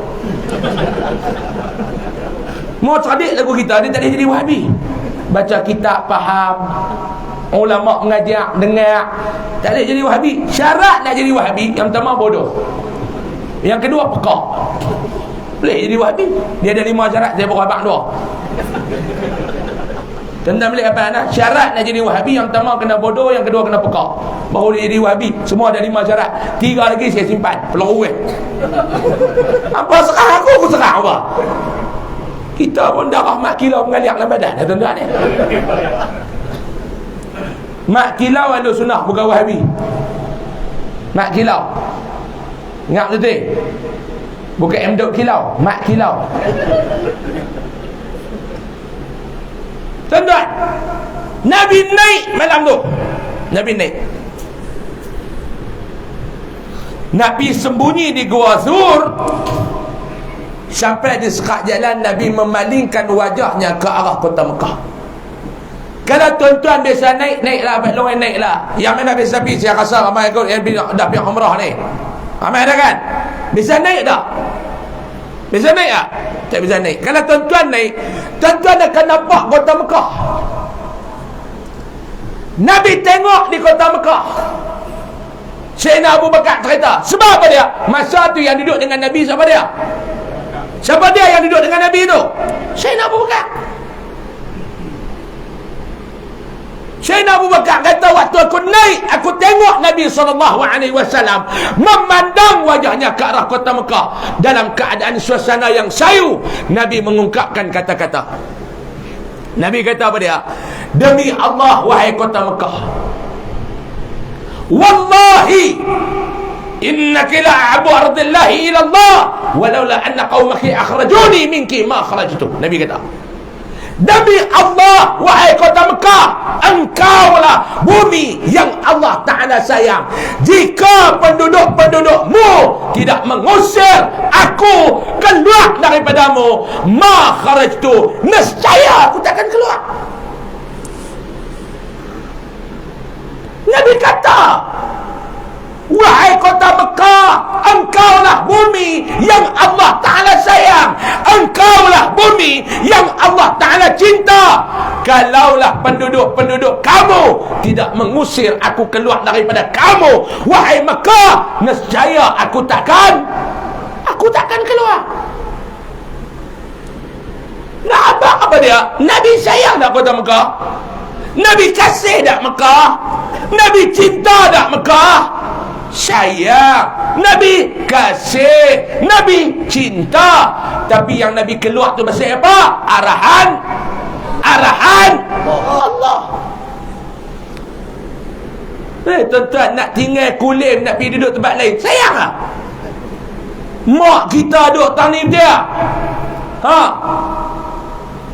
Mau cerdik lagu kita, dia tak boleh jadi Wahabi. Baca kitab faham, ulama' mengajar dengar, tak boleh jadi Wahabi. Syarat nak jadi Wahabi yang pertama bodoh, yang kedua pekak. Boleh jadi Wahabi. Dia ada 5 syarat, saya buka abang 2. Tuan-tuan boleh apa nak? Syarat nak jadi Wahabi yang pertama kena bodoh, yang kedua kena pekak. Baru boleh jadi Wahabi. Semua ada 5 syarat. 3 lagi saya simpan, peluru apa serang aku serang apa? Kita pun darah mak kilau mengalir dalam badan, tuan-tuan ni. Mak kilau ahli sunnah, bukan Wahabi. Mak kilau. Ingat betul? Bukan M.Dot kilau, mak kilau. Tuan-tuan, Nabi naik malam tu. Nabi naik. Nabi sembunyi di Gua Zur. Sampai di sekat jalan Nabi memalingkan wajahnya ke arah kota Mekah. Kalau tuan-tuan biasa naiklah, abang long naiklah. Yang mana biasa pergi, saya rasa ramai ikut yang dah pergi umrah ni. Ramai ada kan? Bisa naik tak? Bisa naik tak? Tak bisa naik. Kalau tuan-tuan naik, tuan-tuan akan nampak kota Mekah. Nabi tengok di kota Mekah. Sayyidina Abu Bakar cerita. Sebab apa dia? Masa tu yang duduk dengan Nabi siapa dia? Siapa dia yang duduk dengan Nabi tu? Sayyidina Abu Bakar. Sayyidina Abu Bakar kata, waktu aku naik, aku tengok Nabi SAW memandang wajahnya ke arah kota Mekah dalam keadaan suasana yang sayu. Nabi mengungkapkan kata-kata. Nabi kata apa dia? Demi Allah, wahai kota Mekah, wallahi innaki la'abu ardillahi ila Allah walaula anna qaumaki akhrajuni minki ma kharajtu. Nabi kata, demi Allah, wahai kota Mekah, engkaulah bumi yang Allah Ta'ala sayang. Jika penduduk-pendudukmu tidak mengusir aku keluar daripadamu, ma kharajtu, nescaya aku takkan keluar. Nabi kata, wahai kota Mekah, engkaulah bumi yang Allah Ta'ala sayang, engkaulah bumi yang Allah Ta'ala cinta. Kalaulah penduduk-penduduk kamu tidak mengusir aku keluar daripada kamu, wahai Mekah, nescaya aku takkan keluar. Nah, apa dia? Nabi sayang tak kota Mekah? Nabi kasih tak Mekah? Nabi cinta tak Mekah? Sayang, Nabi kasih, Nabi cinta. Tapi yang Nabi keluar tu pasal apa? Arahan Allah. Tuan-tuan, nak tinggal kulim, nak pergi duduk tempat lain, sayang lah. Mak kita duduk tanib dia,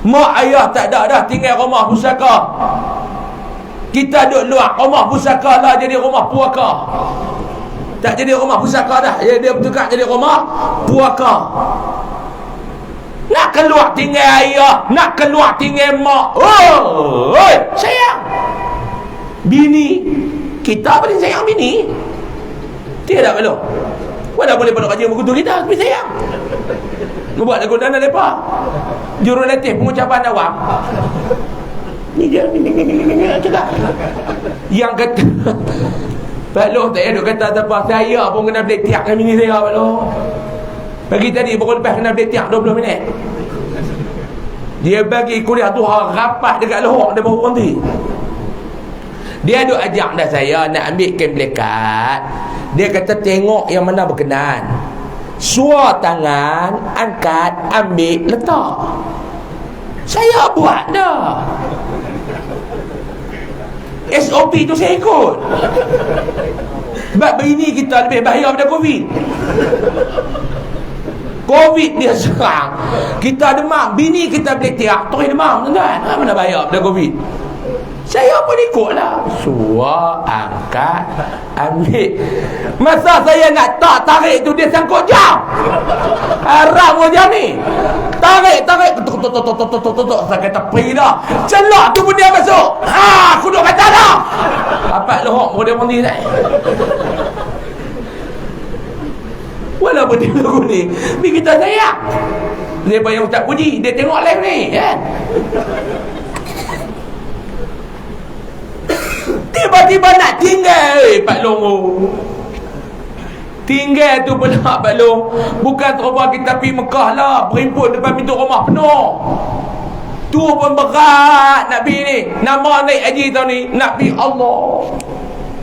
mak ayah tak ada dah, tinggal rumah pusaka. Kita duduk luar, rumah pusaka lah jadi rumah puaka. Tak jadi rumah pusaka dah, dia bertukar jadi rumah puaka. Nak keluar tinggal ayah, nak keluar tinggal mak. Oh, sayang bini kita paling sayang bini. Tidak belum. Walau boleh pada kajian berkutu kita, tapi sayang. Membuat lagu dana mereka. Jurulatif pengucapan awam. Ni dia cakap. Yang kata Pak Loh tak ada kata apa. Saya pun kena beli tiak dengan bini saya, Pak Loh. Pagi tadi pukul lepas kena beli tiak 20 minit. Dia bagi kuliah tu rapat dekat Lohok. Dia baru berhenti. Dia duk ajak dah saya nak ambil kain melekat. Dia kata tengok yang mana berkenan. Suar tangan, angkat, ambil, letak. Saya buat dah. SOP tu saya ikut. Sebab bini kita lebih bahaya daripada COVID. COVID dia serang, kita demam, bini kita boleh tiak, terus demam, tuan-tuan. Mana bahaya daripada COVID. Saya pun ikut lah. Suar, angkat, ambil. Masa saya nak tarik tu, dia sangkut jam. Haram macam ni. Tarik. Saya kata pergi dah. Celak tu pun dia masuk. Aku duduk kata dah. Apa Lohok pun dia berhenti tak. Walaupun dia lagu ni, ni kita sayang. Dia yang tak puji, dia tengok live ni kan. Tiba-tiba nak tinggal Pak Long. Tinggal tu pula Pak Long. Bukan terubat kita pergi Mekah lah, berimpun depan pintu rumah penuh. Tu pun berat nak pergi ni. Nama naik haji tahun ni nak pergi Allah.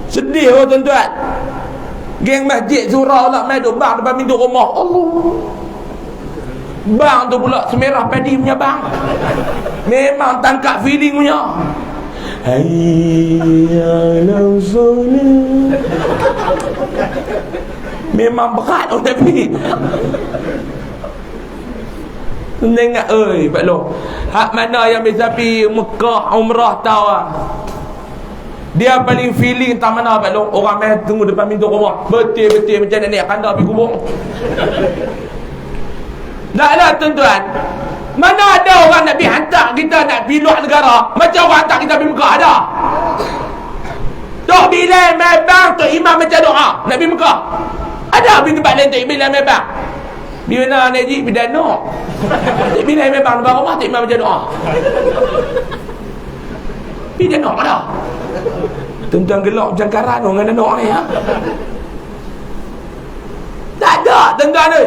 Sedih oh tuan-tuan. Geng masjid surau nak main duk bang depan pintu rumah Allah. Bang tu pula semerah padi punya bang. Memang tangkap feeling punya. Hayya lau solat. Memang berat orang Nabi. Tengok Pak Long. Hak mana yang bisa pergi Mekah umrah tahu ah. Dia paling feeling tak mana Pak Long. Orang main tunggu depan pintu rumah. Betul-betul macam nak kandar pergi kubur. Taklah tuan-tuan. Mana ada orang nak pergi hantar kita nak pergi luar negara macam orang hantar kita pergi Mekah ada. Dok bilai mebang tu imam macam doa nak pergi Mekah. Ada pergi tempat lain tak bilai mebang. Di mana ni ji bidano. Tak bilai mebang depan rumah tak imam macam doa. Bidano ada. Tuan-tuan gelak macam karan dengan anak ni ha. Tak ada tuan-tuan ni.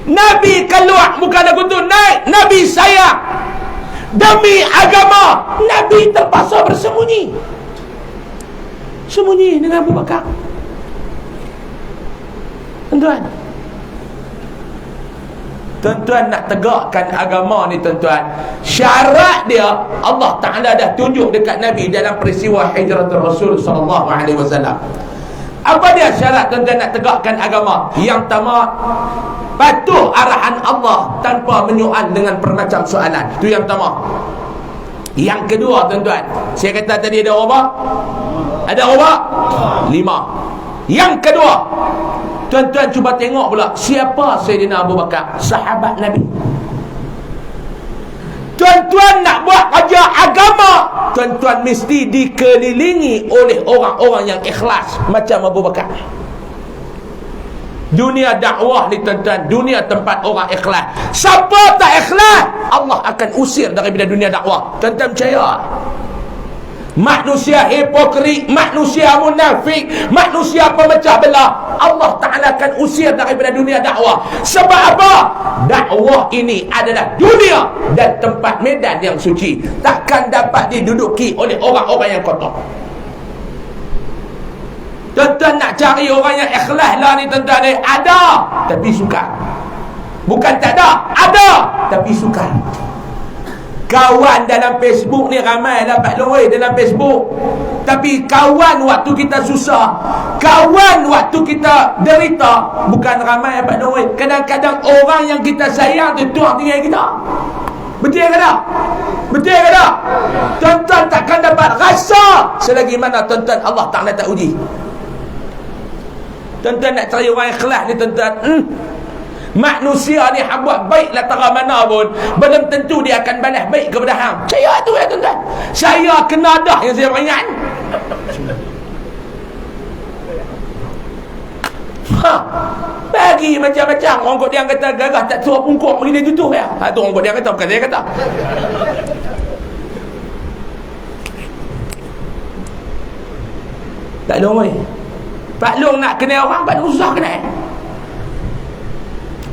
Nabi keluar bukan lagu tu naik. Nabi sayang demi agama. Nabi terpaksa bersembunyi. Sembunyi dengan Abu Bakar. Tuan-tuan nak tegakkan agama ni tuan-tuan, syarat dia Allah Ta'ala dah tunjuk dekat Nabi dalam peristiwa hijratul Rasul sallallahu alaihi wasallam. Apa dia syarat tuan-tuan nak tegakkan agama? Yang pertama, patuh arahan Allah tanpa menyoal dengan bermacam soalan. Itu yang pertama. Yang kedua tuan-tuan, saya kata tadi ada berapa? Ada berapa? 5. Yang kedua, tuan-tuan cuba tengok pula siapa Sayyidina Abu Bakar, sahabat Nabi. Tuan-tuan nak buat kerja agama, tuan-tuan mesti dikelilingi oleh orang-orang yang ikhlas macam Abu Bakar. Dunia dakwah ni tuan-tuan, dunia tempat orang ikhlas. Siapa tak ikhlas, Allah akan usir daripada dunia dakwah. Tuan-tuan percaya? Manusia hipokrit, manusia munafik, manusia pemecah belah, Allah Ta'ala akan usir daripada dunia dakwah. Sebab apa? Dakwah ini adalah dunia dan tempat medan yang suci, takkan dapat diduduki oleh orang-orang yang kotor. Tuan-tuan nak cari orang yang ikhlas lah ni tuan-tuan ni. Ada, tapi sukar. Bukan tak ada, ada, tapi sukar. Kawan dalam Facebook ni ramai lah Pak Long dalam Facebook. Tapi kawan waktu kita susah, kawan waktu kita derita, bukan ramai Pak Long. Kadang-kadang orang yang kita sayang tu tuang tinggal kita. Betul ke tak? Betul ke tak? Tuan-tuan takkan dapat rasa selagi mana tuan-tuan Allah Ta'ala tak uji. Tuan-tuan nak cari orang ikhlas ni tuan-tuan, Manusia ni hang buat baik latara mana pun, belum tentu dia akan balas baik kepada hang. Saya tu ya tuan-tuan. Saya kena dah yang saya peringat. Bagi macam-macam. Orang kot dia kata gagah tak suruh pungkuk bagi dia tutup ya. Tu orang kot dia kata, bukan saya kata. Tak long oi. Pak Long nak kenal orang, Pak Long susah kenal.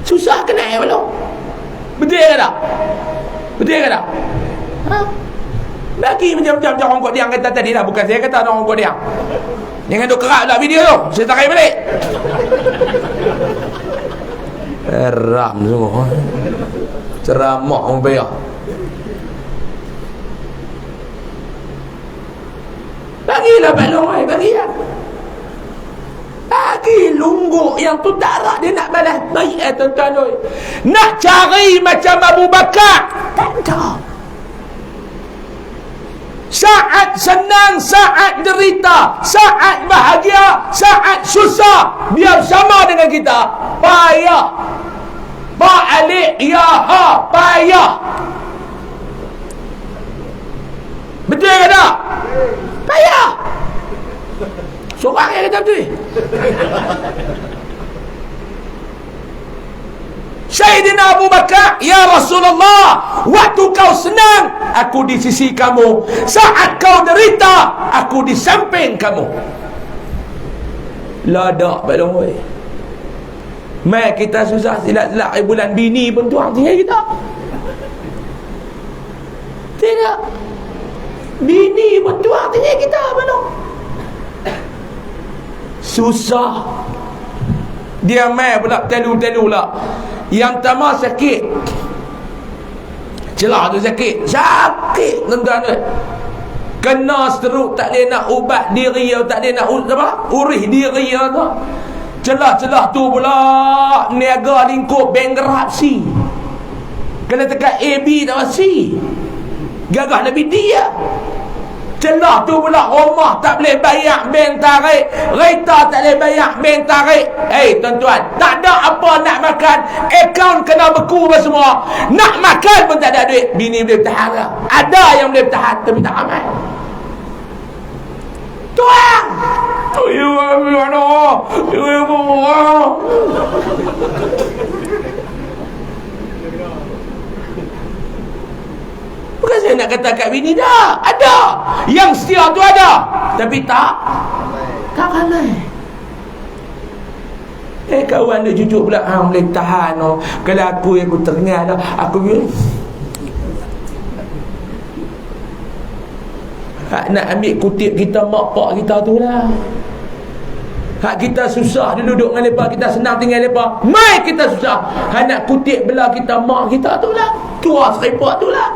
Susah kenal Pak Long. Betul ke tak? Betul ke tak? Bagi macam-macam orang kot dia kata tadi lah, bukan saya kata orang kot dia. Jangan duk kerak lah video tu. Saya tarik balik. Heram semua. Ceramah orang bayar. Bagilah Pak Long, bagilah. Bagi lungguk yang tu darah dia nak balas baik tuan-tuan. Nak cari macam Abu Bakar, tak ada. Saat senang, saat derita, saat bahagia, saat susah, dia bersama dengan kita. Payah. Ba'alik ya ha, payah. Betul ke tak? Payah. Seorang yang kata betul. Sayyidina Abu Bakar, ya Rasulullah, waktu kau senang, aku di sisi kamu. Saat kau derita, aku di samping kamu. Ladak Pak Long oi. Mai kita susah silap-silap bulan bini pun tuang tinggal kita. Tidak. Bini pun tuang tinggal kita Pak Long. Susah. Dia mai pula telu-telu lah. Yang pertama sakit. Celah tu sakit. Sakit tuan-tuan. Kena stroke, tak boleh nak ubat diri, tak boleh nak apa? Urih diri tu. Celah-celah tu pula niaga lingkup bankruptcy. Kena tekan AB tak C. Gagah lebih dia. Celah tu pula rumah tak boleh bayar, bank tarik. Kereta tak boleh bayar, bank tarik. Tuan-tuan, tak ada apa nak makan, akaun kena beku semua. Nak makan pun tak ada duit. Bini boleh tahan lah. Ada yang boleh tahan, tapi tak ramai. Tuan, bukan saya nak kata kat bini dah. Ada. Yang setia tu ada. Tapi tak ramai. Kawan dia cucuk pula, boleh tahan. Kalau aku yang aku tengah dah, aku nak ambil kutip kita mak pak kita tu lah. Hak kita susah dia duduk dengan mereka, kita senang tinggal mereka. Mai kita susah, hak nak kutip belah kita mak kita tu lah. Tua seriput tu lah.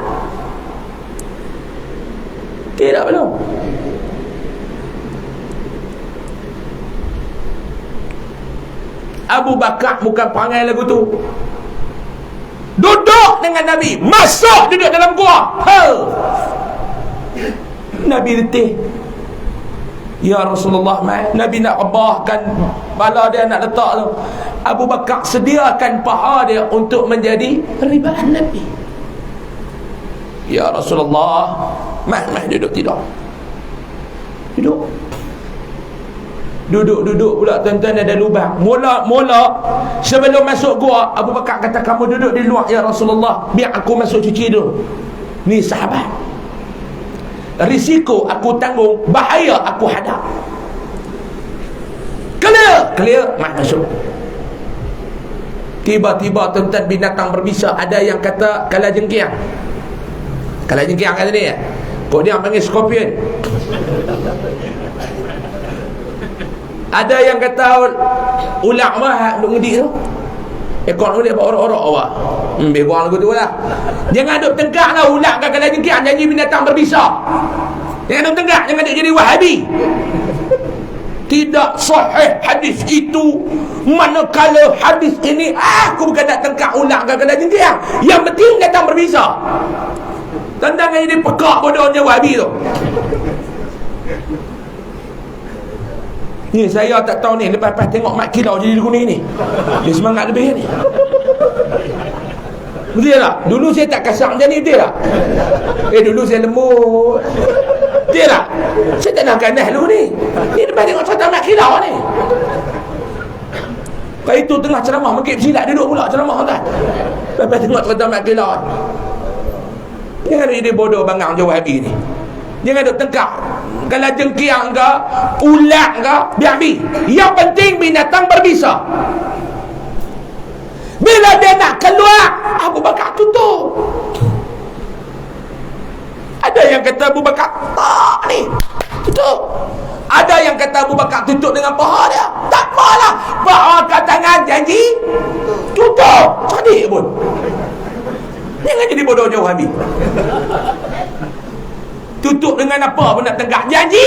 Tidak belum. Abu Bakar bukan perangai lagu tu. Duduk dengan Nabi, masuk duduk dalam gua. Nabi letih. Ya Rasulullah, Nabi nak rebahkan kepala dia, nak letak tu. Abu Bakar sediakan paha dia untuk menjadi ribaan Nabi. Ya Rasulullah, duduk tidur. Duduk pula tuan-tuan, ada lubang. Mula sebelum masuk gua, Abu Bakar kata, kamu duduk di luar ya Rasulullah, biar aku masuk cuci dulu. Ni sahabat. Risiko aku tanggung, bahaya aku hadap. Clear, masuk. Tiba-tiba tuan-tuan, binatang berbisa. Ada yang kata kalajengking kata ni ya. Kok dia panggil scorpion. Ada yang kata ular mah duk ngedik tu. Ekor dia buat orok-orok awak. Begong lagu tu lah. Jangan duk tengkak lah ular ke kalajengking, janji binatang berbisa. Jangan duk tengkak, jangan duk jadi Wahabi. Tidak sahih hadis itu. Manakala hadis ini, aku bukan nak tengkak ular ke kalajengking. Yang penting binatang berbisa. Tentang yang ini pekak bodohnya Wahabi tu. Ni saya tak tahu ni, lepas tengok mat kilau jadi kuning ni, dia semangat lebih ni. Betul tak? Dulu saya tak kasar macam ni, betul tak? Dulu saya lembut. Betul tak? Saya tak nak ganas dulu ni. Ni lepas tengok cerita Mat Kilau ni. Kalau itu tengah ceramah mengkip silat duduk pula ceramah kan. Lepas tengok cerita Mat Kilau. Jangan jadi bodoh bangang Jawabi ni. Jangan duk tengkak. Kalau jengkiang ke, ulat ke, biar bi. Yang penting binatang berbisa. Bila dia nak keluar, Abu Bakar tutup. Ada yang kata Abu Bakar tak ni, tutup. Ada yang kata Abu Bakar tutup dengan paha dia. Tak apalah, paha kat tangan janji tutup. Cerdik pun. Jangan jadi bodoh jauh habis. Tutup dengan apa pun nak tegak janji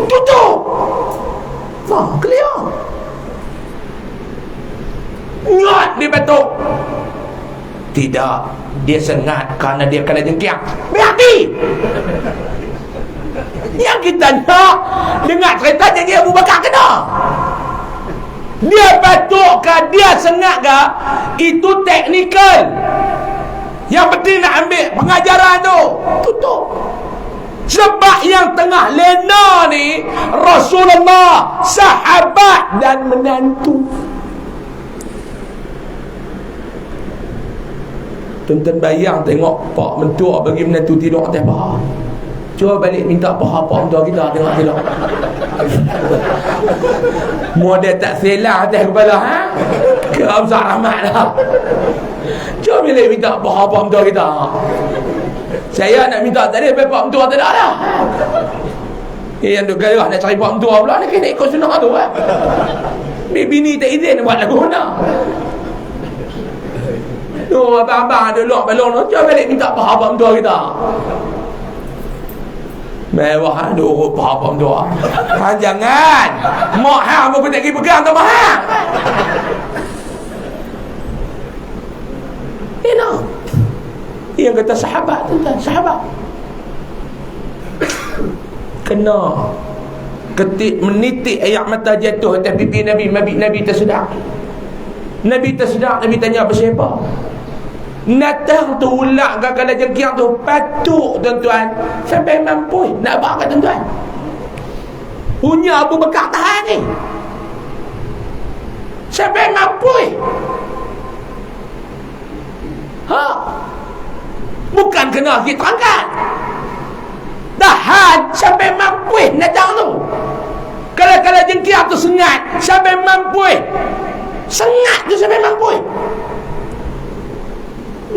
tutup. Clear. Ngat dia batuk. Tidak, dia sengat kerana dia kena jengkiang. Berarti yang kita nak dengar cerita janji Abu Bakar kena. Dia batuk ke, dia sengat ke, itu teknikal. Yang penting nak ambil pengajaran tu, tutup. Sebab yang tengah lena ni Rasulullah, sahabat dan menantu. Tuan-tuan bayang tengok pak mentua bagi menantu tidur atas paha. Cuba balik minta paha pak mentua kita tengok. Model tak selah atas kepala, ha? Kau besar rahmat dah. Cuba balik minta paha pak mentua kita. Saya nak minta tadi, pak mentua tak ada dah. Yang duk gairah nak cari pak mentua pula ni, kena ikut sunnah tu kan. Bini tak izin buat lagu mana. Tu abang-abang ada lock balong tu, cuba balik minta paha pak mentua kita. Mewah ada urut paha pak mentua. Jangan. Mak hang pun tak pergi pegang tu mak hang. Yang kata sahabat, tuan, sahabat kena ketik menitik air mata jatuh atas pipi Nabi. Nabi tersedak. Nabi tersedak. Nabi tanya apa siapa? Natang tu ulak ke kalau jengkiang tu patuk tuan-tuan sampai mampu nak buat kat tuan-tuan. Punya Abu Bakar tahan ni sampai mampu. Bukan kena kita terangkan, tahan sampai mampu natang tu. Kalau jengkiang tu sengat sampai mampu, sengat tu sampai mampu.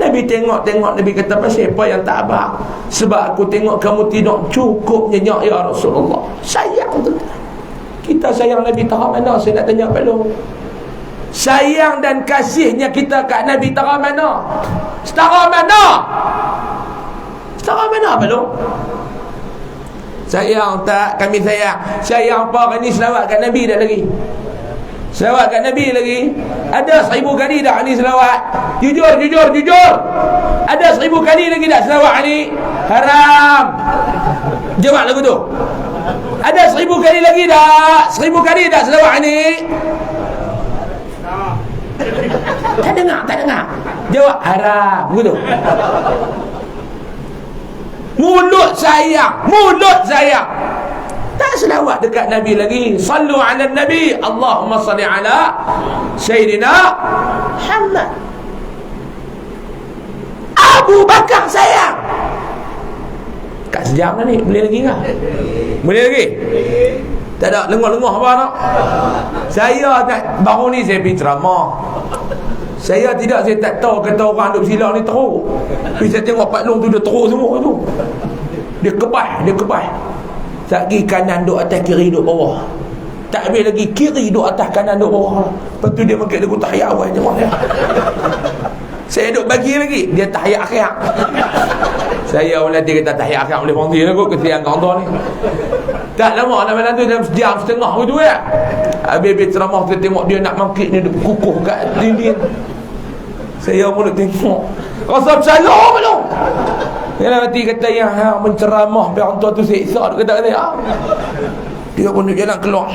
Nabi tengok, Nabi kata, siapa yang tak abang? Sebab aku tengok kamu tidur cukup nyenyak ya Rasulullah. Sayang tu. Kita sayang Nabi tahu mana? Saya nak tanya apa lu? Sayang dan kasihnya kita kat Nabi tahu mana? Setara mana? Setara mana apa lu? Sayang tak? Kami sayang. Sayang apa? Kami selawat kat Nabi dah lagi. Selawat kat Nabi lagi. Ada 1000 kali dah ni selawat. Jujur. Ada 1000 kali lagi dah selawat ni. Haram. Jawab lagu tu. Ada 1000 kali lagi dah. 1000 kali dah selawat ni. Tak dengar. Jawab haram. Begitu. Mulut sayang. Tak selawat dekat Nabi lagi. Sallu ala Nabi. Allahumma salli ala Sayyidina Muhammad. Abu Bakar sayang. Kat sejam dah ni. Boleh lagi ke? Boleh lagi? Tak ada lengah-lengah apa nak? Saya tak, baru ni saya pergi ceramah. Saya tak tahu kata orang duk bersilang ni teruk. Tapi saya tengok Pak Long tu dia teruk semua tu. Dia kebas. Tak pergi kanan duk atas, kiri duk bawah. Tak habis lagi, kiri duk atas, kanan duk bawah. Lepas tu dia mungkin lagu tahiyat awal je. Saya duk bagi lagi, dia tahiyat akhir. Saya awal nanti kata tahiyat akhir boleh berhenti lah kot, kesian kawan ni. Tak lama nama tu dalam sejam setengah tu ya. Habis ceramah kita tengok dia nak mangkit ni, dia kukuh kat dinding. Saya pun nak tengok, rasa bersalah belum. Dia nanti kata yang menceramah sampai orang tua tu siksa, dia kata Dia pun duduk jalan keluar.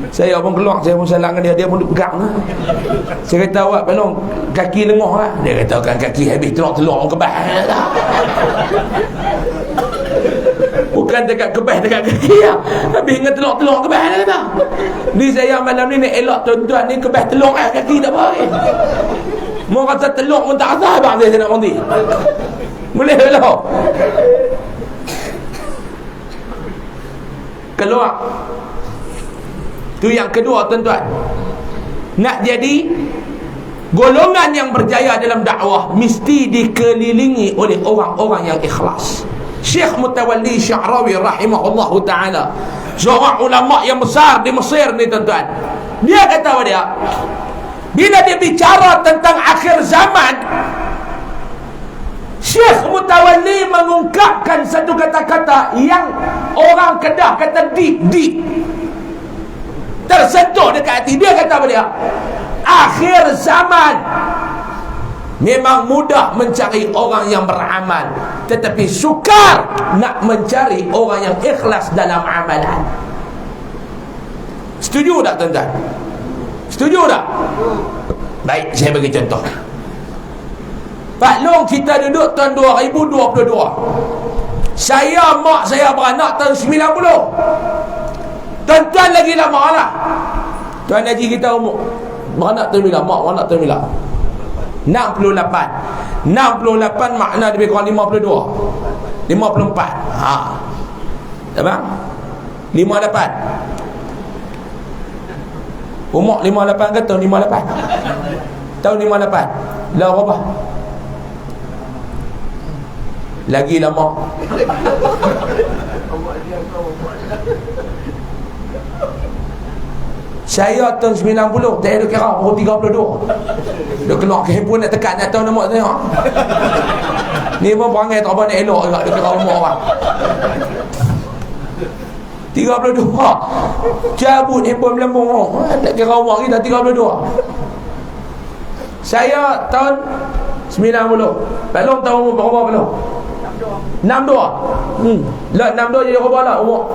Saya pun keluar, saya pun salam dengan dia, dia pun duduk pegang. Saya kata, awak tolong kaki lengah lah. Dia kata, kan kaki habis telur-telur kebas. Bukan dekat kebas, dekat kaki lah. Habis dengan telur-telur kebas, dia kata. Ni saya malam ni nak elok tuan-tuan ni kebas telur lah, kaki tak apa. Mau kata telur pun tak rasa abang saya nak mandi. Boleh lah. Keluar. Tu yang kedua tuan-tuan. Nak jadi golongan yang berjaya dalam dakwah mesti dikelilingi oleh orang-orang yang ikhlas. Syekh Mutawalli Sya'rawi rahimahullahu ta'ala, seorang ulama yang besar di Mesir ni tuan-tuan. Dia kata apa dia? Bila dia bicara tentang akhir zaman, Syekh Mutawalli mengungkapkan satu kata-kata yang orang Kedah kata deep, tersentuh dekat hati. Dia kata apa dia? Akhir zaman memang mudah mencari orang yang beramal, tetapi sukar nak mencari orang yang ikhlas dalam amalan. Setuju tak tuan-tuan? Setuju tak? Baik, saya bagi contoh. Pak Long, kita duduk tahun 2022. Mak saya beranak tahun 90. Tuan-tuan lagi lama lah. Tuan Haji kita umur beranak tahun bila? Mak beranak tahun bila? 68. 68 makna lebih kurang 52. 54. Tak bang? 58. Umur 58 ke tahun 58? Tahun 58. Lah berapa? Lagi lama. Saya tahun 90, saya dah kira umur 32. Dia keluar ke handphone nak tekan nak tahu nama saya. Ni pun perangai tak apa nak elok juga dia kira umur orang. 32. Cabut handphone melambung. Nak kira umur kita 32. Saya tahun 90. Belum tahu umur berapa belum? 62. Lah 62 jadi berapa lah umur?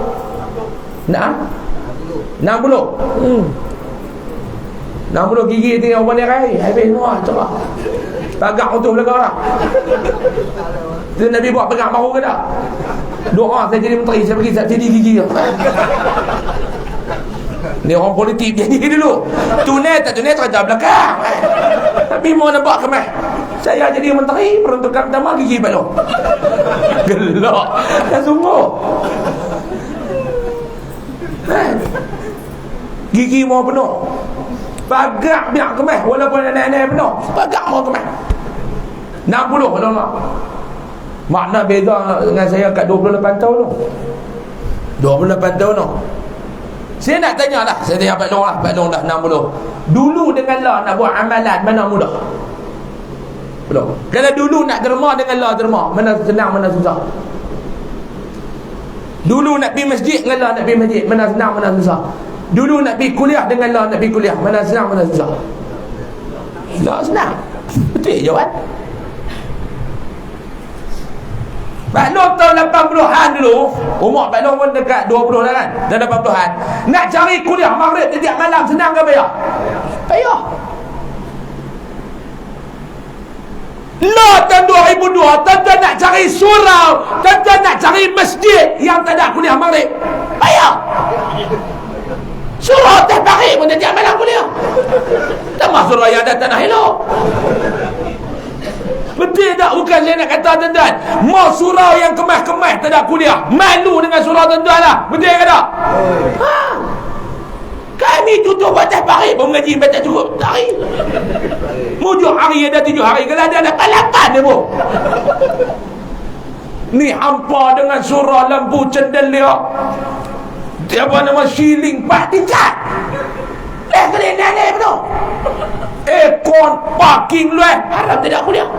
Nah? 60. 60 gigi tinggal umur ni rai. Habis semua cerah. Pagak untuk belakang lah. Tu Nabi buat pegang baru ke tak? Doa saya jadi menteri, saya pergi jadi gigi. Ni orang politik jadi dulu. Tunai tak tunai terada belakang. Tapi mau nampak kemah. Saya jadi menteri, peruntukan pertama gigi balong. Gelak. Dah sungguh. Gigi mau penuh. Pagak biar kemah walaupun nenek-nenek penuh. Pagak mau kemah. 60 kalau nak. Makna beza dengan saya kat 28 tahun tu. 28 tahun tu. Saya nak tanya lah. Saya tanya Pak Long lah. Pak Long dah 60. Dulu dengan Allah nak buat amalan mana mudah? Belum. Kalau dulu nak derma dengan Allah derma, mana senang mana susah? Dulu nak pergi masjid dengan Allah nak pergi masjid, mana senang mana susah? Dulu nak pergi kuliah dengan Allah nak pergi kuliah, mana senang mana susah? Tak senang. Betul jawab. Pak Long tahun 80-an dulu, umur Pak Long pun dekat 20 dah kan, dah 80-an. Nak cari kuliah maghrib setiap malam senang ke payah? Payah. Lah tahun 2002, tuan-tuan nak cari surau, tuan-tuan nak cari masjid yang tak ada kuliah maghrib, payah. Surau teh pagi pun setiap malam kuliah. Tambah surau yang ada tanah elok. Betul tak? Bukan saya nak kata tuan-tuan, mau surau yang kemas-kemas tak ada kuliah, malu dengan surau tuan-tuan lah. Betul ke tak? Kami tutup batas pagi pun mengaji batas cukup hari. Mujur hari ada 7 hari, kalau ada 8 dia pun. Ni hampa dengan surau lampu cendelia. Apa nama siling 4 tingkat. Kali nenek tu. Ekon parking luar, harap tidak kuliah.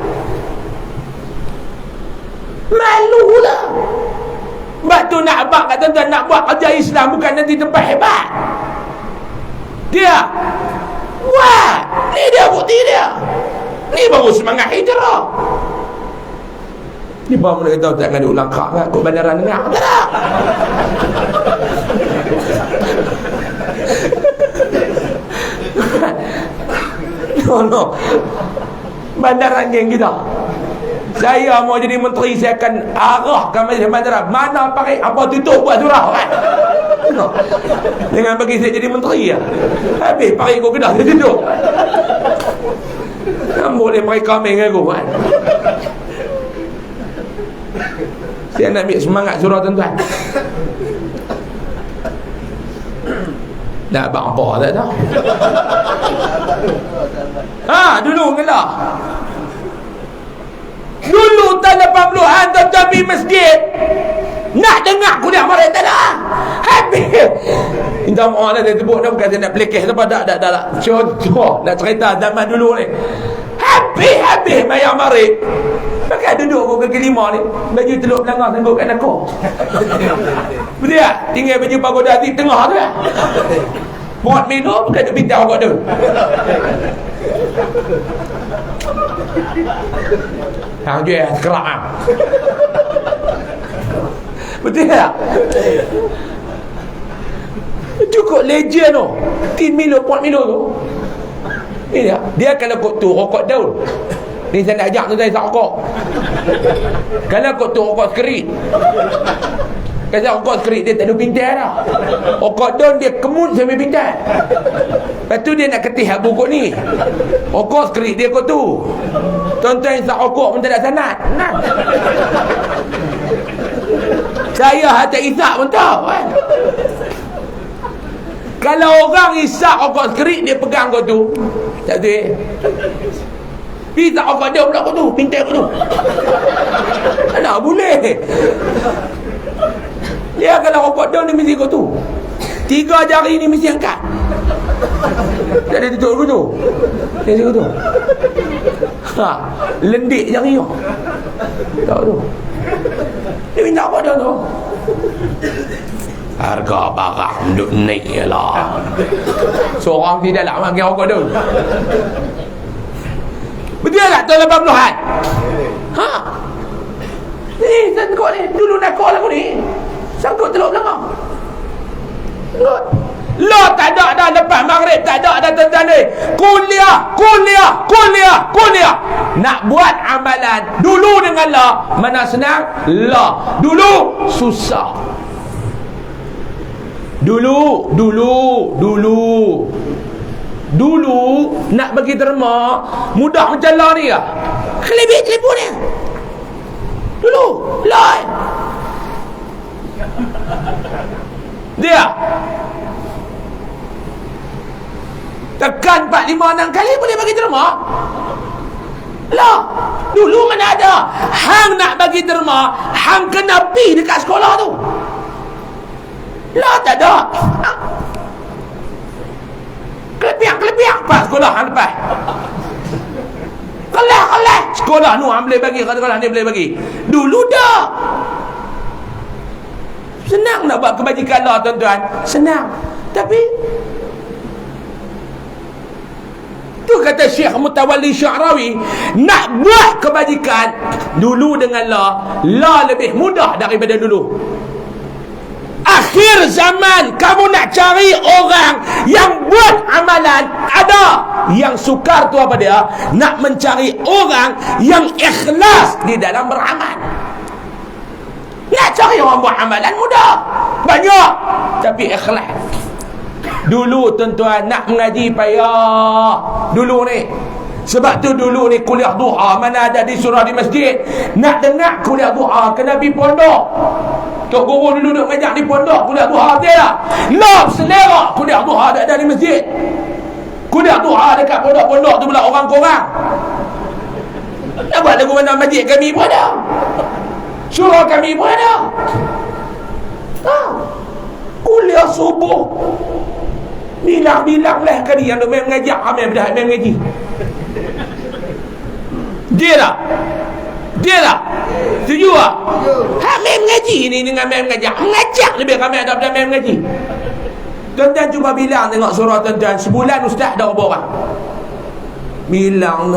Malu lah. Sebab tu nak abang kat tuan-tuan, nak buat kerja Islam bukan nanti tempat hebat. Dia wah, ni dia bukti dia. Ni baru semangat hijrah. Ni baru nak kata tak ada ulang kak kot bandaran dengar. Tak. Tolong. Bandaran geng kita. Saya mau jadi menteri, saya akan arahkan majlis bandaran. Mana pakai apa tutup buat surau kan? Jangan bagi saya jadi menteri ya. Habis pakai ikut kedah saya tutup. Tak boleh mereka main aku kan. Saya nak ambil semangat surau tuan-tuan. Nak abang apa tak tahu. Dulu ngelah. Dulu tahun 80-an tuan-tuan pergi masjid, nak dengar kuliah marik tak ada. Habis. Minta maaf lah saya sebut dah, bukan saya nak pelekeh apa tak. Contoh nak cerita zaman dulu ni. Habis mayang marik. Pakai duduk kaki lima ni, baju teluk belanga sanggup kat nakor. Betul tak? Tinggal baju pagoda di tengah tu kan. Buat minum, bukan duk bintang kat tu. Hang jual sekerak ah. Betul tak? Cukup legend tu. Tin Milo, Port Milo tu. Ni dia kalau kot tu rokok daun. Ni saya nak ajak tu saya rokok. Kalau kot tu rokok skerit. Kalau rokok skerit dia tak ada pintai dah. Rokok daun dia kemut sampai pintai. Lepas tu dia nak ketih hak bukuk ni. Rokok skerit dia kot tu. Tuan-tuan yang rokok pun tak ada sanat. Nah. Saya hati isap pun tahu kan. Kalau orang isap rokok skerit dia pegang kot tu. Tak tu isap rokok dia pula kot tu, pintai kot tu. Tak boleh. Dia kalau rokok daun dia mesti kot tu. 3 jari ni mesti angkat. Tak ada tutup kot tu. Dia kot tu. Lendik jari tu. Tak tu. Dia minta rokok daun tu. Harga barang duk naik lah. Seorang tidak nak makan rokok daun. Betul tak tahun 80-an? Ni sangkut ni. Dulu nakor lah aku ni. Sangkut teluk belakang. Sangkut. Lo tak ada dah lepas maghrib. Tak ada dah tuan-tuan ni. Kuliah. Nak buat amalan. Dulu dengan la. Mana senang? La. Dulu susah. Dulu nak bagi derma mudah macam lah ni lah. Kelebih telefon dia dulu lain dia tekan 4, 5, 6 kali boleh bagi derma lah. Dulu mana ada. Hang nak bagi derma, hang kena pi dekat sekolah tu lah. Tak ada. Kelebihan pas sekolah hang lepas. Kelah sekolah nu hang boleh bagi, kata-kata ni boleh bagi. Dulu dah. Senang nak buat kebajikan lah tuan-tuan. Senang. Tapi tu kata Syekh Mutawalli Sya'rawi, nak buat kebajikan dulu dengan la lebih mudah daripada dulu. Akhir zaman kamu nak cari orang yang buat amalan, ada. Yang sukar tu apa dia? Nak mencari orang yang ikhlas di dalam beramal. Nak cari orang buat amalan mudah, banyak, tapi ikhlas. Dulu tuan-tuan nak mengaji payah. Dulu ni. Sebab tu dulu ni kuliah duha mana ada di surau di masjid. Nak dengar kuliah duha kena pergi pondok. Tok guru dulu duduk ngajak di pondok kuliah duha dia lah. Lop selera kuliah duha ada di masjid. Kuliah duha dekat pondok-pondok tu pula orang korang. Nak buat lagu mana masjid kami pun ada. Surau kami pun ada. Kuliah subuh. Bilang-bilang lah kali yang duk main mengajak kami dah main mengaji. Dia tak? Setuju tak? Hak main mengaji ni dengan main mengajak. Mengajak lebih ramai daripada main mengaji. Tuan-tuan cuba bilang tengok surah tuan-tuan. Sebulan ustaz dah berapa orang? Bilang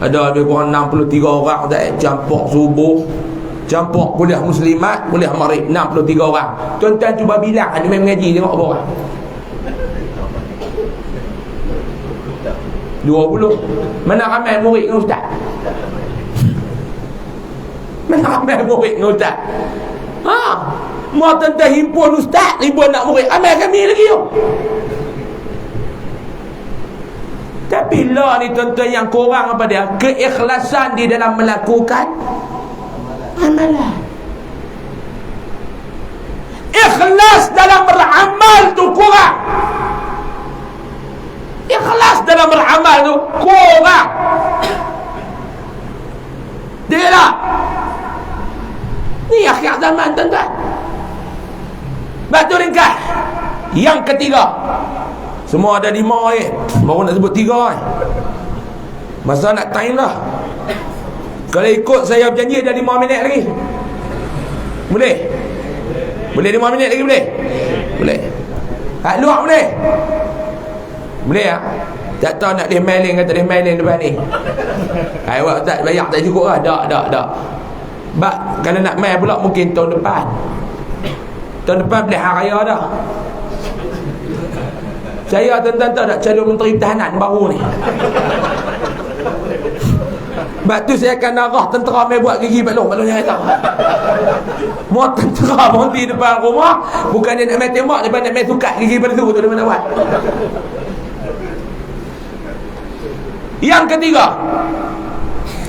ada lebih kurang 63 orang tak campur subuh, campur kuliah muslimat, kuliah maghrib, 63 orang. Tuan-tuan cuba bilang ada main mengaji tengok berapa orang? 20. Mana ramai murid dengan ustaz? Mana ramai murid dengan ustaz? Mau tentang himpun ustaz, himpun nak murid, ramai kami lagi yo. Tapi lah ni tuan-tuan yang kurang apa dia? Keikhlasan di dalam melakukan amalan. Ikhlas dalam beramal tu kurang. Ikhlas dalam beramal tu kurang. Dia lah. Ni akhir zaman tuan-tuan. Batu ringkas. Yang ketiga. Semua ada 5 baru nak sebut 3 Masa nak time dah. Kalau ikut saya berjanji ada 5 minit lagi. Boleh? Boleh 5 minit lagi boleh? Boleh. Hak luar boleh? Boleh tak? Tak tahu nak mailing ke tak mailing depan ni. Awak tak bayar tak cukup lah. Tak. Bak kalau nak mail pula mungkin tahun depan. Tahun depan boleh hari raya dah. Saya tuan-tuan tahu tak calon menteri pertahanan baru ni. Sebab tu saya akan arah tentera mai buat gigi balong yang kata. Mau tentera berhenti depan rumah, bukan dia nak main tembak, dia nak main sukat gigi pada tu dia mana buat. Yang ketiga,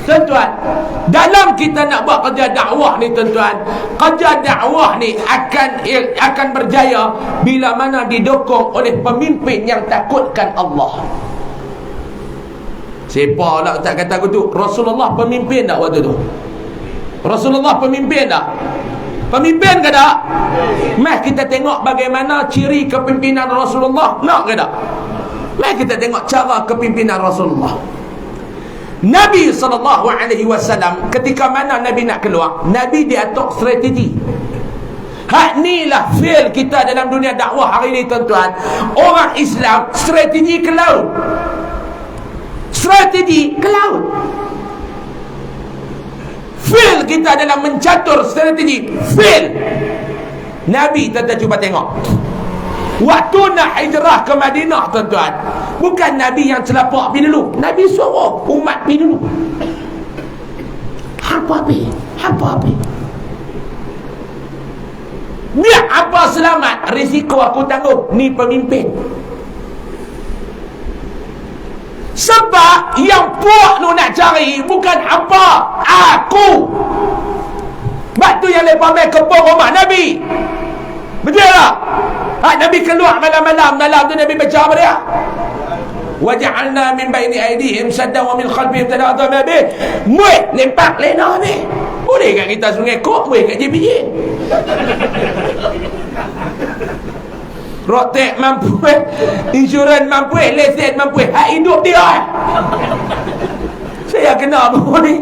tuan-tuan, dalam kita nak buat kerja dakwah ni tuan-tuan, kerja dakwah ni akan berjaya bila mana didukung oleh pemimpin yang takutkan Allah. Siapa lah tak kata aku tu? Rasulullah pemimpin tak waktu tu? Rasulullah pemimpin tak? Pemimpin ke tak? Mari kita tengok bagaimana ciri kepimpinan Rasulullah. Nak ke tak? Mari kita tengok cara kepimpinan Rasulullah. Nabi SAW ketika mana Nabi nak keluar, Nabi diatur strategi. Hak ni lah fail kita dalam dunia dakwah hari ni tuan-tuan. Orang Islam strategi ke laut. Strategi ke laut. Fail kita dalam mencatur strategi. Fail. Nabi tuan-tuan cuba tengok. Waktu nak hijrah ke Madinah tuan-tuan, bukan Nabi yang celapak pergi dulu. Nabi suruh umat pergi dulu. Apa? Biar apa selamat, risiko aku tanggung. Ni pemimpin. Sebab yang puak lu nak cari bukan apa, aku. Sebab tu yang lepas main kebun rumah Nabi. Betul tak? Nabi keluar malam-malam, malam tu Nabi baca apa dia? Waja'alna min baini aydihim saddan wa min khalfihim saddan ma bih. Muih lempak lena ni. Boleh kat kita sungai kok, muih kat JPJ. Rotek mampu, insurans mampu, lesen mampu, hak hidup dia. Saya kena apa ni?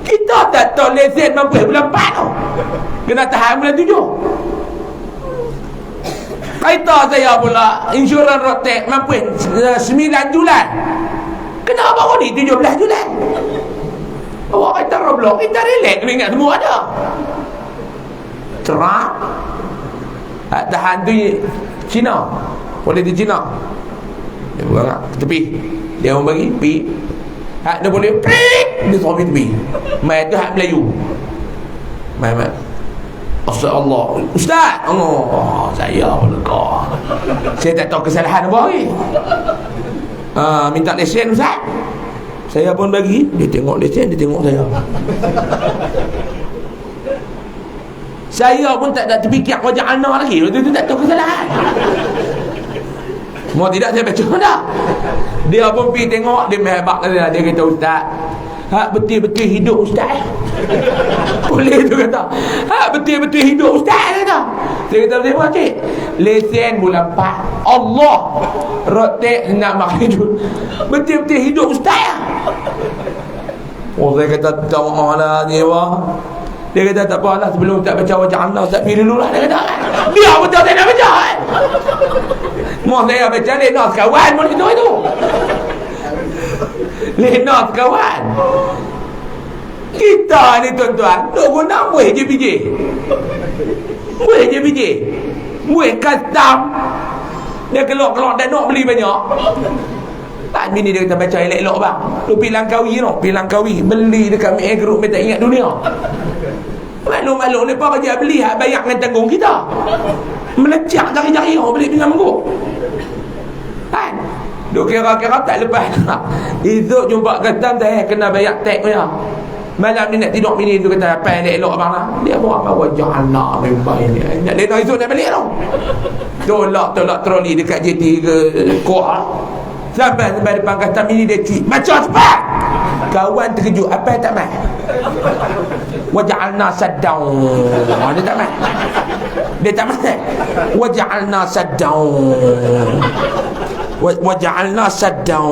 Kita tak tahu lesen mampu bulan 4 tu. Kena tahan bulan 7. Kata saya pula insurans rotek mampu 9 Julai. Kenapa kau ni 17 Julai? Awak kata Roblox, kita relax, ingat semua ada. Cerah. Tahan tu Cina. Boleh di Cina. Dia buang ke tepi. Dia orang bagi pi. Hak dia boleh prik, dia suruh tepi. Mai tu hak Melayu. Mai. Allah, Ustaz. Oh, saya lega. Saya tak tahu kesalahan apa lagi. Minta lesen Ustaz. Saya pun bagi. Dia tengok lesen, dia tengok saya. Saya pun tak ada terfikir wajah anak lagi. Dia tu tak tahu kesalahan. Mau tidak saya baca dah. Dia pun pergi tengok, dia mehebak dia. Dia kata Ustaz, hak betul-betul hidup Ustaz. Boleh tu kata. Hak betul-betul hidup Ustaz kata. Saya kata betul cik. Lesen bulan 4. Allah rotek nak makan hidup. Betul-betul hidup Ustaz. Oh saya kata tak maulah ni wah. Dia kata tak apalah, sebelum tak baca wajah Allah tak pergi dulu lah. Dia kata dia betul tak nak baca. Mau saya baca lena kawan pun itu. Lena kawan. Kita ni tuan-tuan duk guna muih JPJ. Muih JPJ. Muih custom. Dia keluar-keluar dan nak beli banyak. Tak, bini dia kata baca elok-elok bang. Lu pergi Langkawi pergi Langkawi beli dekat Mek Group, tak ingat dunia. Maklum-maklum lepas kerja beli hak bayar dengan tanggung kita. Melecak jari-jari orang beli dengan menggut. Kan? Duk kira-kira tak lepas. Izuk jumpa ketam dah kena bayar tag dia. Malam ni nak tidur bini tu kata apa elok abang lah. Dia buat apa wajah anak memang ini. Nak lena izuk nak balik tau. Tolak troli dekat JT ke Kuala. Sampai depan kata ini dia cik macam cepat. Kawan terkejut. Apa yang tak main? Waja'alna saddaw. Dia tak main. Dia tak main. Waja'alna saddaw. Waja'alna saddaw.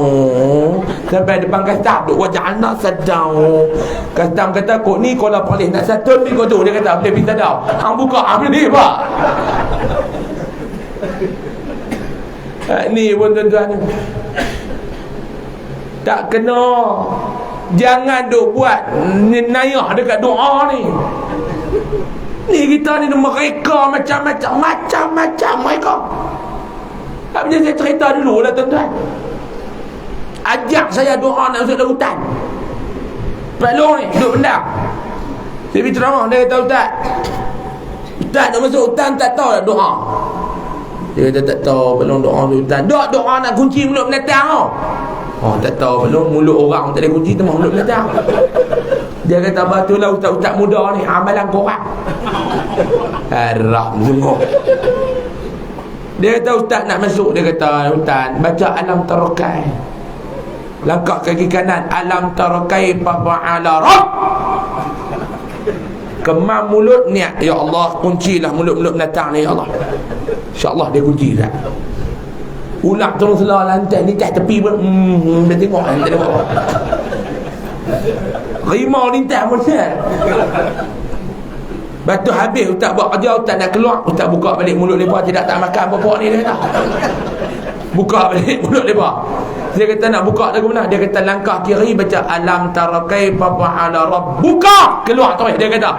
Sampai depan kata waja'alna saddaw. Kastam kata kau ni kalau boleh nak satu ni kau tu. Dia kata boleh minta dah. Hang buka boleh pak. Ni pun tuan-tuan, tak kena. Jangan duk buat nayah dekat doa ni. Ni kita ni mereka macam-macam mereka. Tak boleh saya cerita dulu lah tuan-tuan. Ajak saya doa nak masuk dalam hutan. Pak Long ni duduk pendam. Dia pergi ceramah, dia kata ustaz nak masuk hutan tak tahu dah doa. Dia kata tak tahu belum doa di hutan. Doa nak kunci mulut binatang tau. Oh tak tahu belum mulut orang tak ada kunci tu mulut binatang. Dia kata batulah ustaz-ustaz muda ni amalan korang. Haram semua. Dia kata ustaz nak masuk, dia kata hutan baca alam tarakai. Langkah kaki kanan alam tarakai fa'ala rabb. Kemam mulut niat ya Allah kuncilah mulut-mulut binatang ni ya Allah. InsyaAllah dia kunci tak. Ulang terus selah lantai ni kat tepi pun dia tengok tak ada apa. Rimau lintas pun sel. Batu habis ustaz buat kerja, ustaz nak keluar, ustaz buka balik mulut lebar. Tidak tak makan apa-apa ni dia kata. Buka balik mulut lebar. Dia kata nak buka lagu mana? Dia kata langkah kiri baca alam tarakai fa'ala rabbuka. Keluar terus dia kata.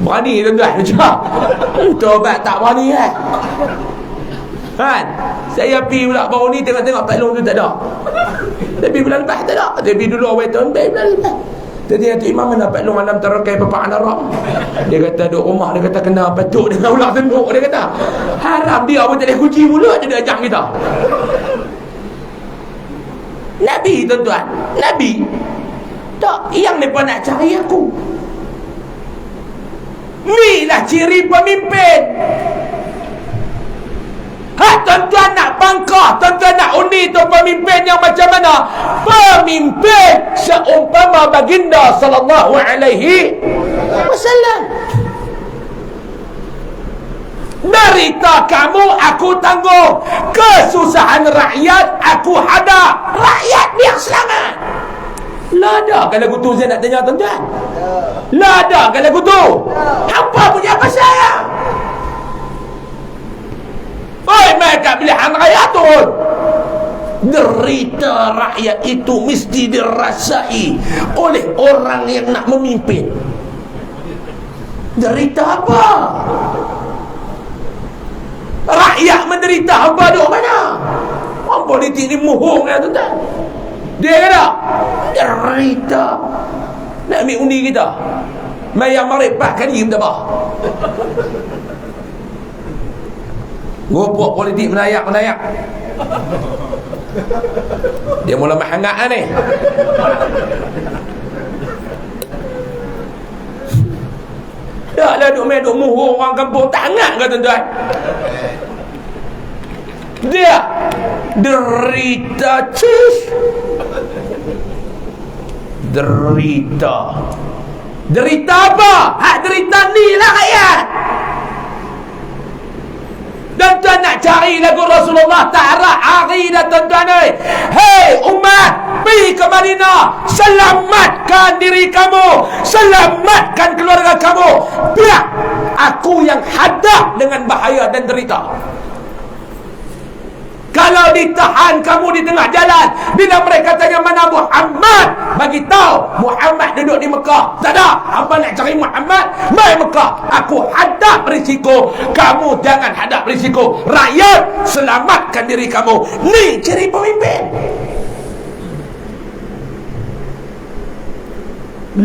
Berani tuan-tuan macam tobat tak berani kan. Saya pergi pula baru ni tengok-tengok Pak Long tu tak ada. Tapi bulan lepas tak ada. Tapi dulu awal tahun bulan lepas. Jadi Datuk Imam mana Pak Long alam tarakai fa'ala rabb. Dia kata duduk rumah, dia kata kena batuk dengan ular tembok. Dia kata haram dia pun tak boleh kunci mulut dia ajak kita. Nabi tuan-tuan, Nabi tak yang mereka nak cari aku. Inilah ciri pemimpin. Tuan-tuan nak bangkah, tuan-tuan nak undi tu pemimpin yang macam mana? Pemimpin seumpama baginda sallallahu alaihi wasallam. Derita kamu aku tanggung, kesusahan rakyat aku hadap. Rakyat biar selamat. Lada kalau lagu tu saya nak tanya tuan-tuan. Lada kalau lagu tu. Apa punya pasal? Oi, mereka pilihan rakyat turun. Derita rakyat itu mesti dirasai oleh orang yang nak memimpin. Derita apa? Rakyat menderita, hamba duduk mana? Orang politik ni muhung ya tuan-tuan. Dia kata derita. Nak ambil undi kita mayang marip 4 kali minta bah. Gopok politik menayak. Dia mula menghangat lah ni. Tak lah duk muhung orang kampung tak hangat ke tuan-tuan? Dia derita derita apa? Hak derita ni lah rakyat. Dan tuan nak cari lagu Rasulullah Ta'ala hari dah tuan-tuan ni. Hei umat, pergi ke Madinah, selamatkan diri kamu, selamatkan keluarga kamu. Biar aku yang hadap dengan bahaya dan derita. Kalau ditahan kamu di tengah jalan, bila mereka tanya mana Muhammad, bagi tahu Muhammad duduk di Mekah. Tak ada. Hampa nak cari Muhammad, mai Mekah. Aku hadap risiko, kamu jangan hadap risiko. Rakyat, selamatkan diri kamu. Ni ciri pemimpin.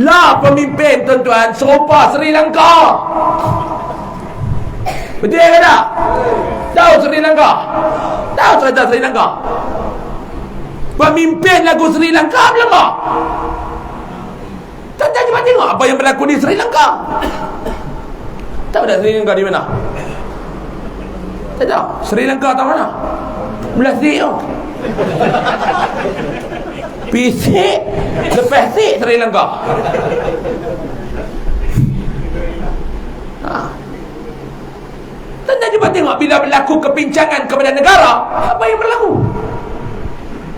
Lah pemimpin tuan-tuan serupa Sri Lanka. Betul ke tak? Tahu Sri Lanka? Tahu cerita Sri Lanka? Pemimpin lagu Sri Lanka belum tak? Tuan-tuan cuba tengok apa yang berlaku di Sri Lanka. Tahu tak Sri Lanka di mana? Tak tahu. Sri Lanka tahu mana? Belah sini tu. Pisik lepas sik Sri Lanka. Tuan-tuan cuba tengok bila berlaku kepincangan kepada negara, apa yang berlaku?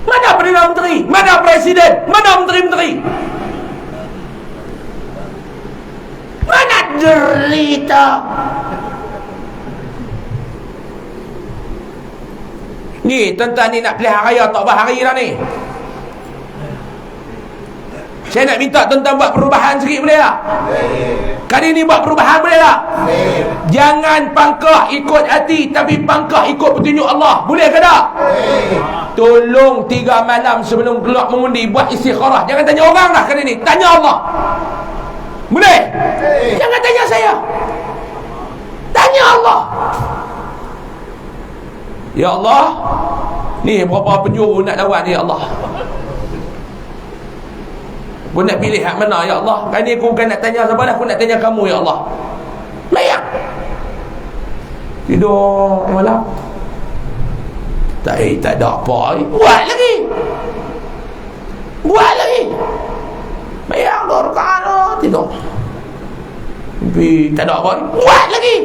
Mana Perdana Menteri? Mana Presiden? Mana Menteri-Menteri? Mana derita? Ni tuan-tuan ni nak pelihara raya tak bahari dah ni. Saya nak minta tuan-tuan buat perubahan sikit boleh tak? Kali ni buat perubahan boleh tak? Jangan pangkah ikut hati, tapi pangkah ikut petunjuk Allah. Boleh ke tak? Tolong 3 malam sebelum keluar mengundi buat istikharah. Jangan tanya orang lah kali ni, tanya Allah. Boleh? Jangan tanya saya, tanya Allah. Ya Allah, ni berapa penjuru nak lawan ni ya Allah. Aku nak pilih hak mana ya Allah. Kali ni aku bukan nak tanya siapa dah, aku nak tanya kamu ya Allah. Layak. Tidur malam. Tak ada apa. Buat lagi. Buat lagi. Bayang 2 rakaat tidur. Tapi tak ada apa. Buat lagi.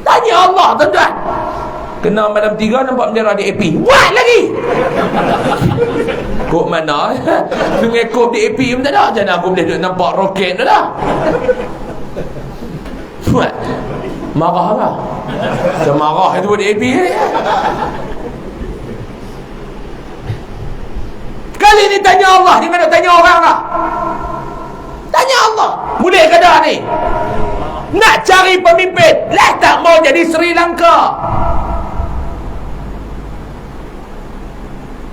Tanya Allah tuan-tuan. Kena malam 3 nampak bendera DAP. Buat lagi. Kok mana? Sungai kop DAP pun tak ada. Macam mana aku boleh nampak roket tu dah? Buat. Marah lah. Semarah itu buat DAP ni. Kali ni tanya Allah, jangan nak tanya orang lah. Tanya Allah. Boleh ke dah ni? Nak cari pemimpin, lah tak mau jadi Sri Lanka.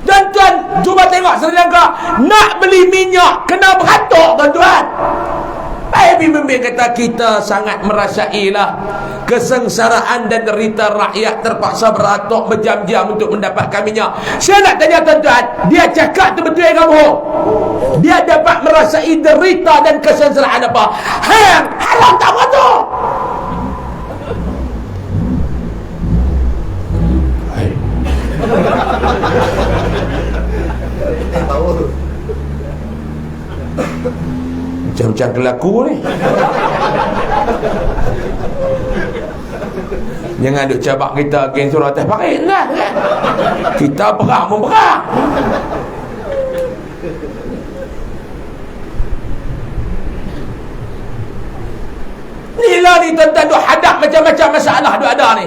Tuan-tuan, cuba tengok Sri Lanka nak beli minyak kena beratuk tuan-tuan. Pemimpin kata kita sangat merasailah kesengsaraan dan derita rakyat terpaksa beratuk berjam-jam untuk mendapatkan minyak. Saya nak tanya tuan-tuan, dia cakap tu betul ke bohong? Dia dapat merasai derita dan kesengsaraan apa? Hang haram tak beratuk. Macam-macam kelaku ni. Jangan duk cabak kita geng surah atas parit lah kan? Kita perang pun perang. Ni lah ni tuan-tuan duk hadap macam-macam masalah duk ada ni.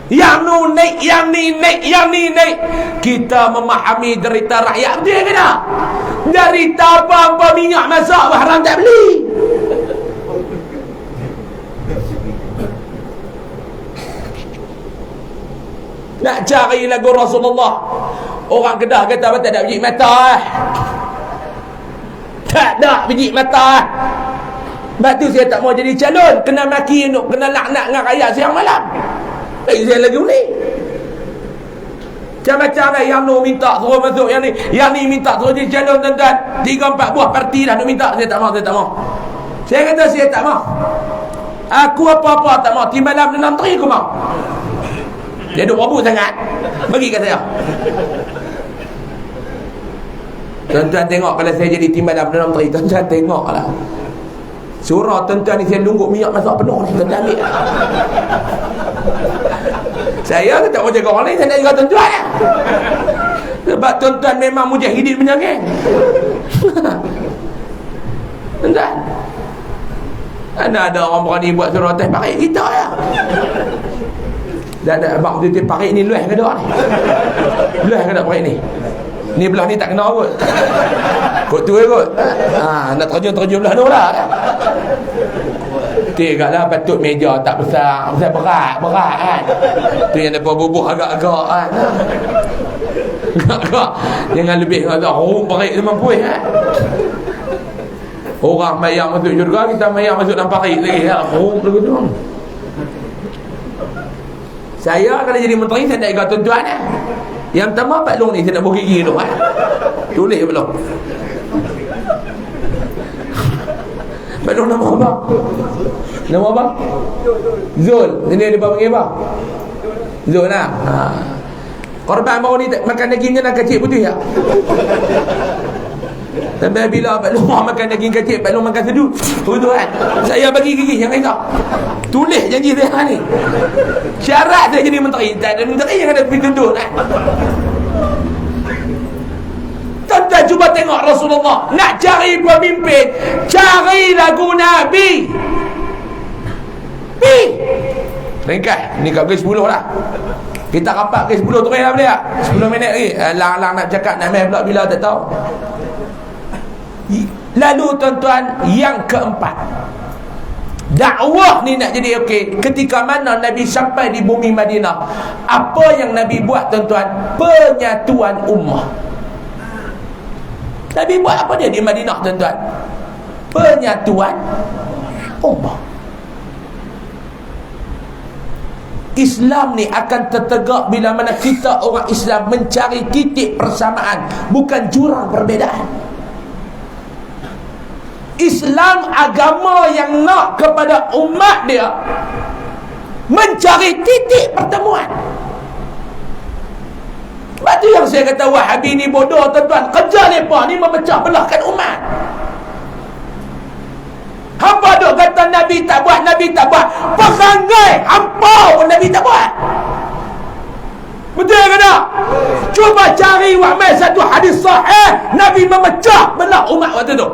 Yang nu naik, yang ni naik, yang ni naik. Kita memahami derita rakyat. Betul ke tak? Derita apa-apa minyak masak haram tak beli. Nak cari lagu Rasulullah, orang Kedah kata tak ada biji mata. Tak ada biji mata. Sebab tu saya tak mau jadi calon. Kena maki, kena laknat dengan rakyat siang malam. Saya lagi ni. Macam-macam dah. Yang no minta suruh masuk, yang ni minta suruh jadi calon tuan-tuan. 3-4 buah parti dah nak minta. Saya tak mau, saya tak mau. Saya kata saya tak mau. Aku apa-apa tak mau. Timbalan Perdana Menteri aku mau. Dia duk berabuk sangat. Bagi kat saya. Tuan-tuan tengok kalau saya jadi timbalan Perdana Menteri, tuan-tuan tengoklah. Surah tuan-tuan ni saya lungguk minyak masak penuh ni, tuan-tuan ambil. Saya tak mau jaga orang lain, saya nak jaga tuan-tuan ya. Sebab tuan-tuan memang mujahidin punya geng. Tuan-tuan, mana ada orang berani buat surah atas parit kita ya. Dan abang tu parit ni luah ke tak ni? Luah ke tak parit ni? Ni belah ni tak kena kot. Kot tu kot. Nak terjun belah tu lah. Tengok lah, patut meja tak besar. Besar berat kan. Tu yang dapat bubuh agak-agak kan. Agak-agak. Jangan lebih agak parik dia mampu kan. Orang mayang masuk syurga, kita mayang masuk dalam parik lagi. Lagu tu. Saya kalau jadi menteri, saya nak ikut tuan-tuan lah. Yang pertama Pak Long ni saya nak buat gigi tu kan. Tulis belum? Pak Long nama apa? Nama apa? Zul. Ini dia panggil apa? Zul lah. Korban baru ni makan dagingnya nak kecil putih tak? Sampai bila Pak Long makan daging kecil, Pak Long makan sedu. Betul kan? Saya bagi gigi yang lain tak? Tulis janji saya ni. Syarat saya jadi menteri. Tak ada menteri yang ada pergi tunduk kan? Tuan-tuan cuba tengok Rasulullah nak cari pemimpin, cari lagu Nabi. Ringkas. Ni kat ke 10 lah. Kita rapat ke 10 tu lah boleh tak? 10 minit lagi. Lang-lang nak cakap nak main pula bila tak tahu. Lalu tuan-tuan, yang keempat, dakwah ni nak jadi okey. Ketika mana Nabi sampai di bumi Madinah, apa yang Nabi buat tuan-tuan? Penyatuan ummah. Nabi buat apa dia di Madinah tuan-tuan? Penyatuan ummah. Islam ni akan tertegak bila mana kita orang Islam mencari titik persamaan, bukan jurang perbezaan. Islam agama yang nak kepada umat dia mencari titik pertemuan. Sebab tu yang saya kata Wahabi ni bodoh tuan-tuan. Kerja mereka ni memecah belahkan umat. Hampa duk kata Nabi tak buat, Nabi tak buat. Perangai hampa pun Nabi tak buat. Betul ke tak? Cuba cari wahmai satu hadis sahih Nabi memecah belah umat waktu tu.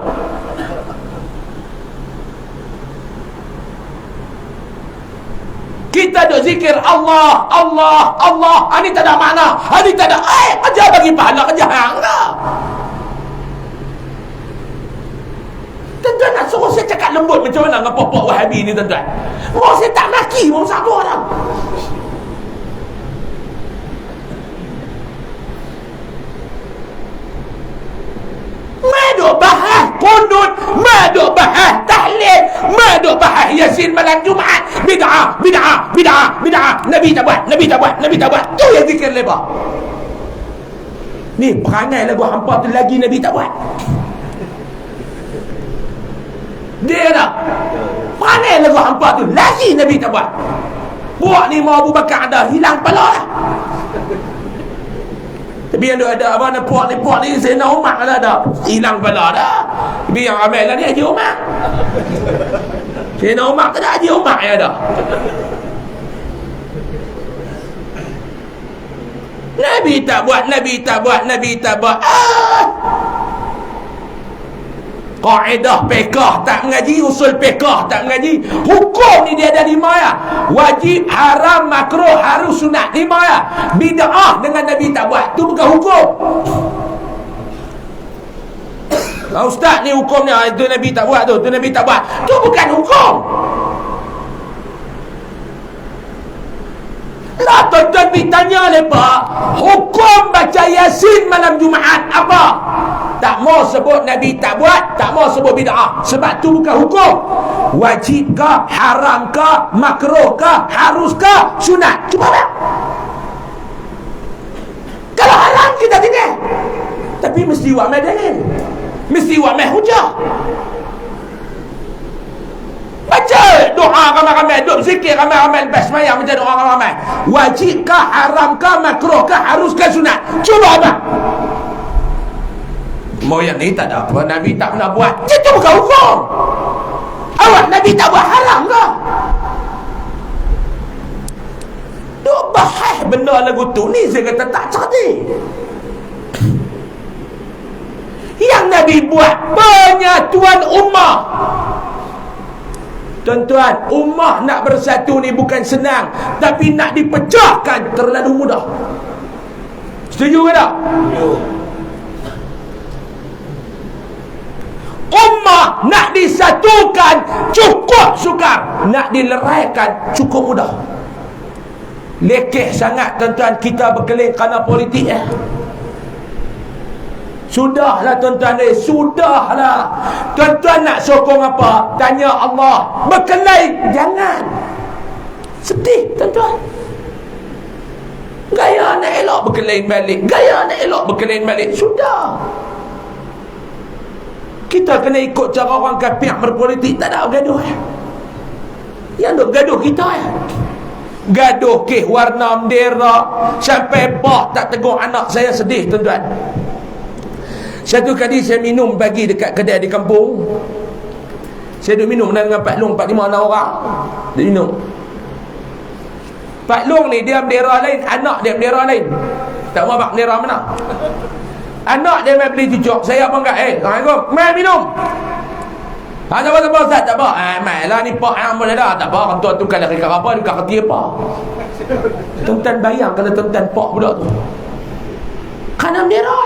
Kita duk zikir Allah, Allah, Allah. Ini tak ada makna. Ini tak ada. Kerja bagi pahala, kerja hang dah. Tuan-tuan nak suruh saya cakap lembut macam mana dengan pokok Wahabi ni tuan-tuan? Oh, saya tak maki pun sama dah. Maduk bahas qunut, maduk bahas tahlil, maduk bahas Yasin malam Jumaat. Bid'ah, bid'ah, bid'ah, bid'ah. Nabi tak buat, Nabi tak buat, Nabi tak buat. Tu yang zikir lebar. Ni perangai lagu hampa tu lagi Nabi tak buat. Dia dah perangai lagu hampa tu lagi Nabi tak buat. Buat ni mau Abu Bakar ada hilang kepala lah. Tapi yang ada apa nak puak ni Sayyidina Umar lah dah hilang kepala dah. Tapi yang ramai lah ni Haji Umar. Sayyidina Umar tak ada, Haji Umar yang ada. Nabi tak buat, Nabi tak buat, Nabi tak buat. Kaedah fiqh tak mengaji, usul fiqh tak mengaji. Hukum ni dia ada 5 ya. Wajib, haram, makruh, harus, sunat. 5 ya. Bid'ah dengan Nabi tak buat, tu bukan hukum. Ustaz ni hukumnya itu Nabi tak buat tu Nabi tak buat. Tu bukan hukum. Lah tuan-tuan bertanya lepas hukum baca Yasin malam Jumaat apa? Tak mau sebut Nabi tak buat, tak mau sebut bid'ah. Sebab tu bukan hukum. Wajibkah, haramkah, makruhkah, haruskah, sunat? Cuba lihat. Kalau haram kita tinggal. Tapi mesti buat mai dalil. Mesti buat mai hujah. Baca doa ramai-ramai, duk zikir ramai-ramai lepas semayang baca doa ramai-ramai. Wajibkah, haramkah, makruhkah, haruskah, sunat? Cuba apa? Mau yang ni tak ada apa, Nabi tak pernah buat. Itu bukan hukum. Awak Nabi tak buat haram ke? Duk bahas benda lagu tu ni saya kata tak cerdik. Yang Nabi buat penyatuan ummah. Tuan-tuan, ummah nak bersatu ni bukan senang, tapi nak dipecahkan terlalu mudah. Setuju ke tak? nak disatukan cukup sukar, nak dileraikan cukup mudah. Lekeh sangat tuan-tuan kita berkeliling kerana politik Sudahlah tuan-tuan, sudahlah. Tuan-tuan nak sokong apa? Tanya Allah. Berkelahi jangan. Sedih tuan-tuan. Gaya nak elok berkelahi balik, gaya nak elok berkelahi balik. Sudah. Kita kena ikut cara orang kafir berpolitik, tak ada gaduh Yang duk gaduh kita gaduh ke warna bendera sampai bah tak tegur anak saya. Sedih tuan-tuan. Satu kali saya minum pagi dekat kedai di kampung. Saya duduk minum dengan Pak Long 4-5 orang. Dia minum. Pak Long ni dia bendera lain, anak dia bendera lain. Tak mahu abang bendera mana. Anak dia main beli cucuk. Saya apa enggak? Assalamualaikum. Main minum. Tak apa Ustaz, tak apa. Mai lah ni pak yang boleh dah. Tak apa, tuan tu kalau dekat apa, dekat kerti apa. Tuan-tuan bayang kalau tuan-tuan pak budak tu. Kerana bendera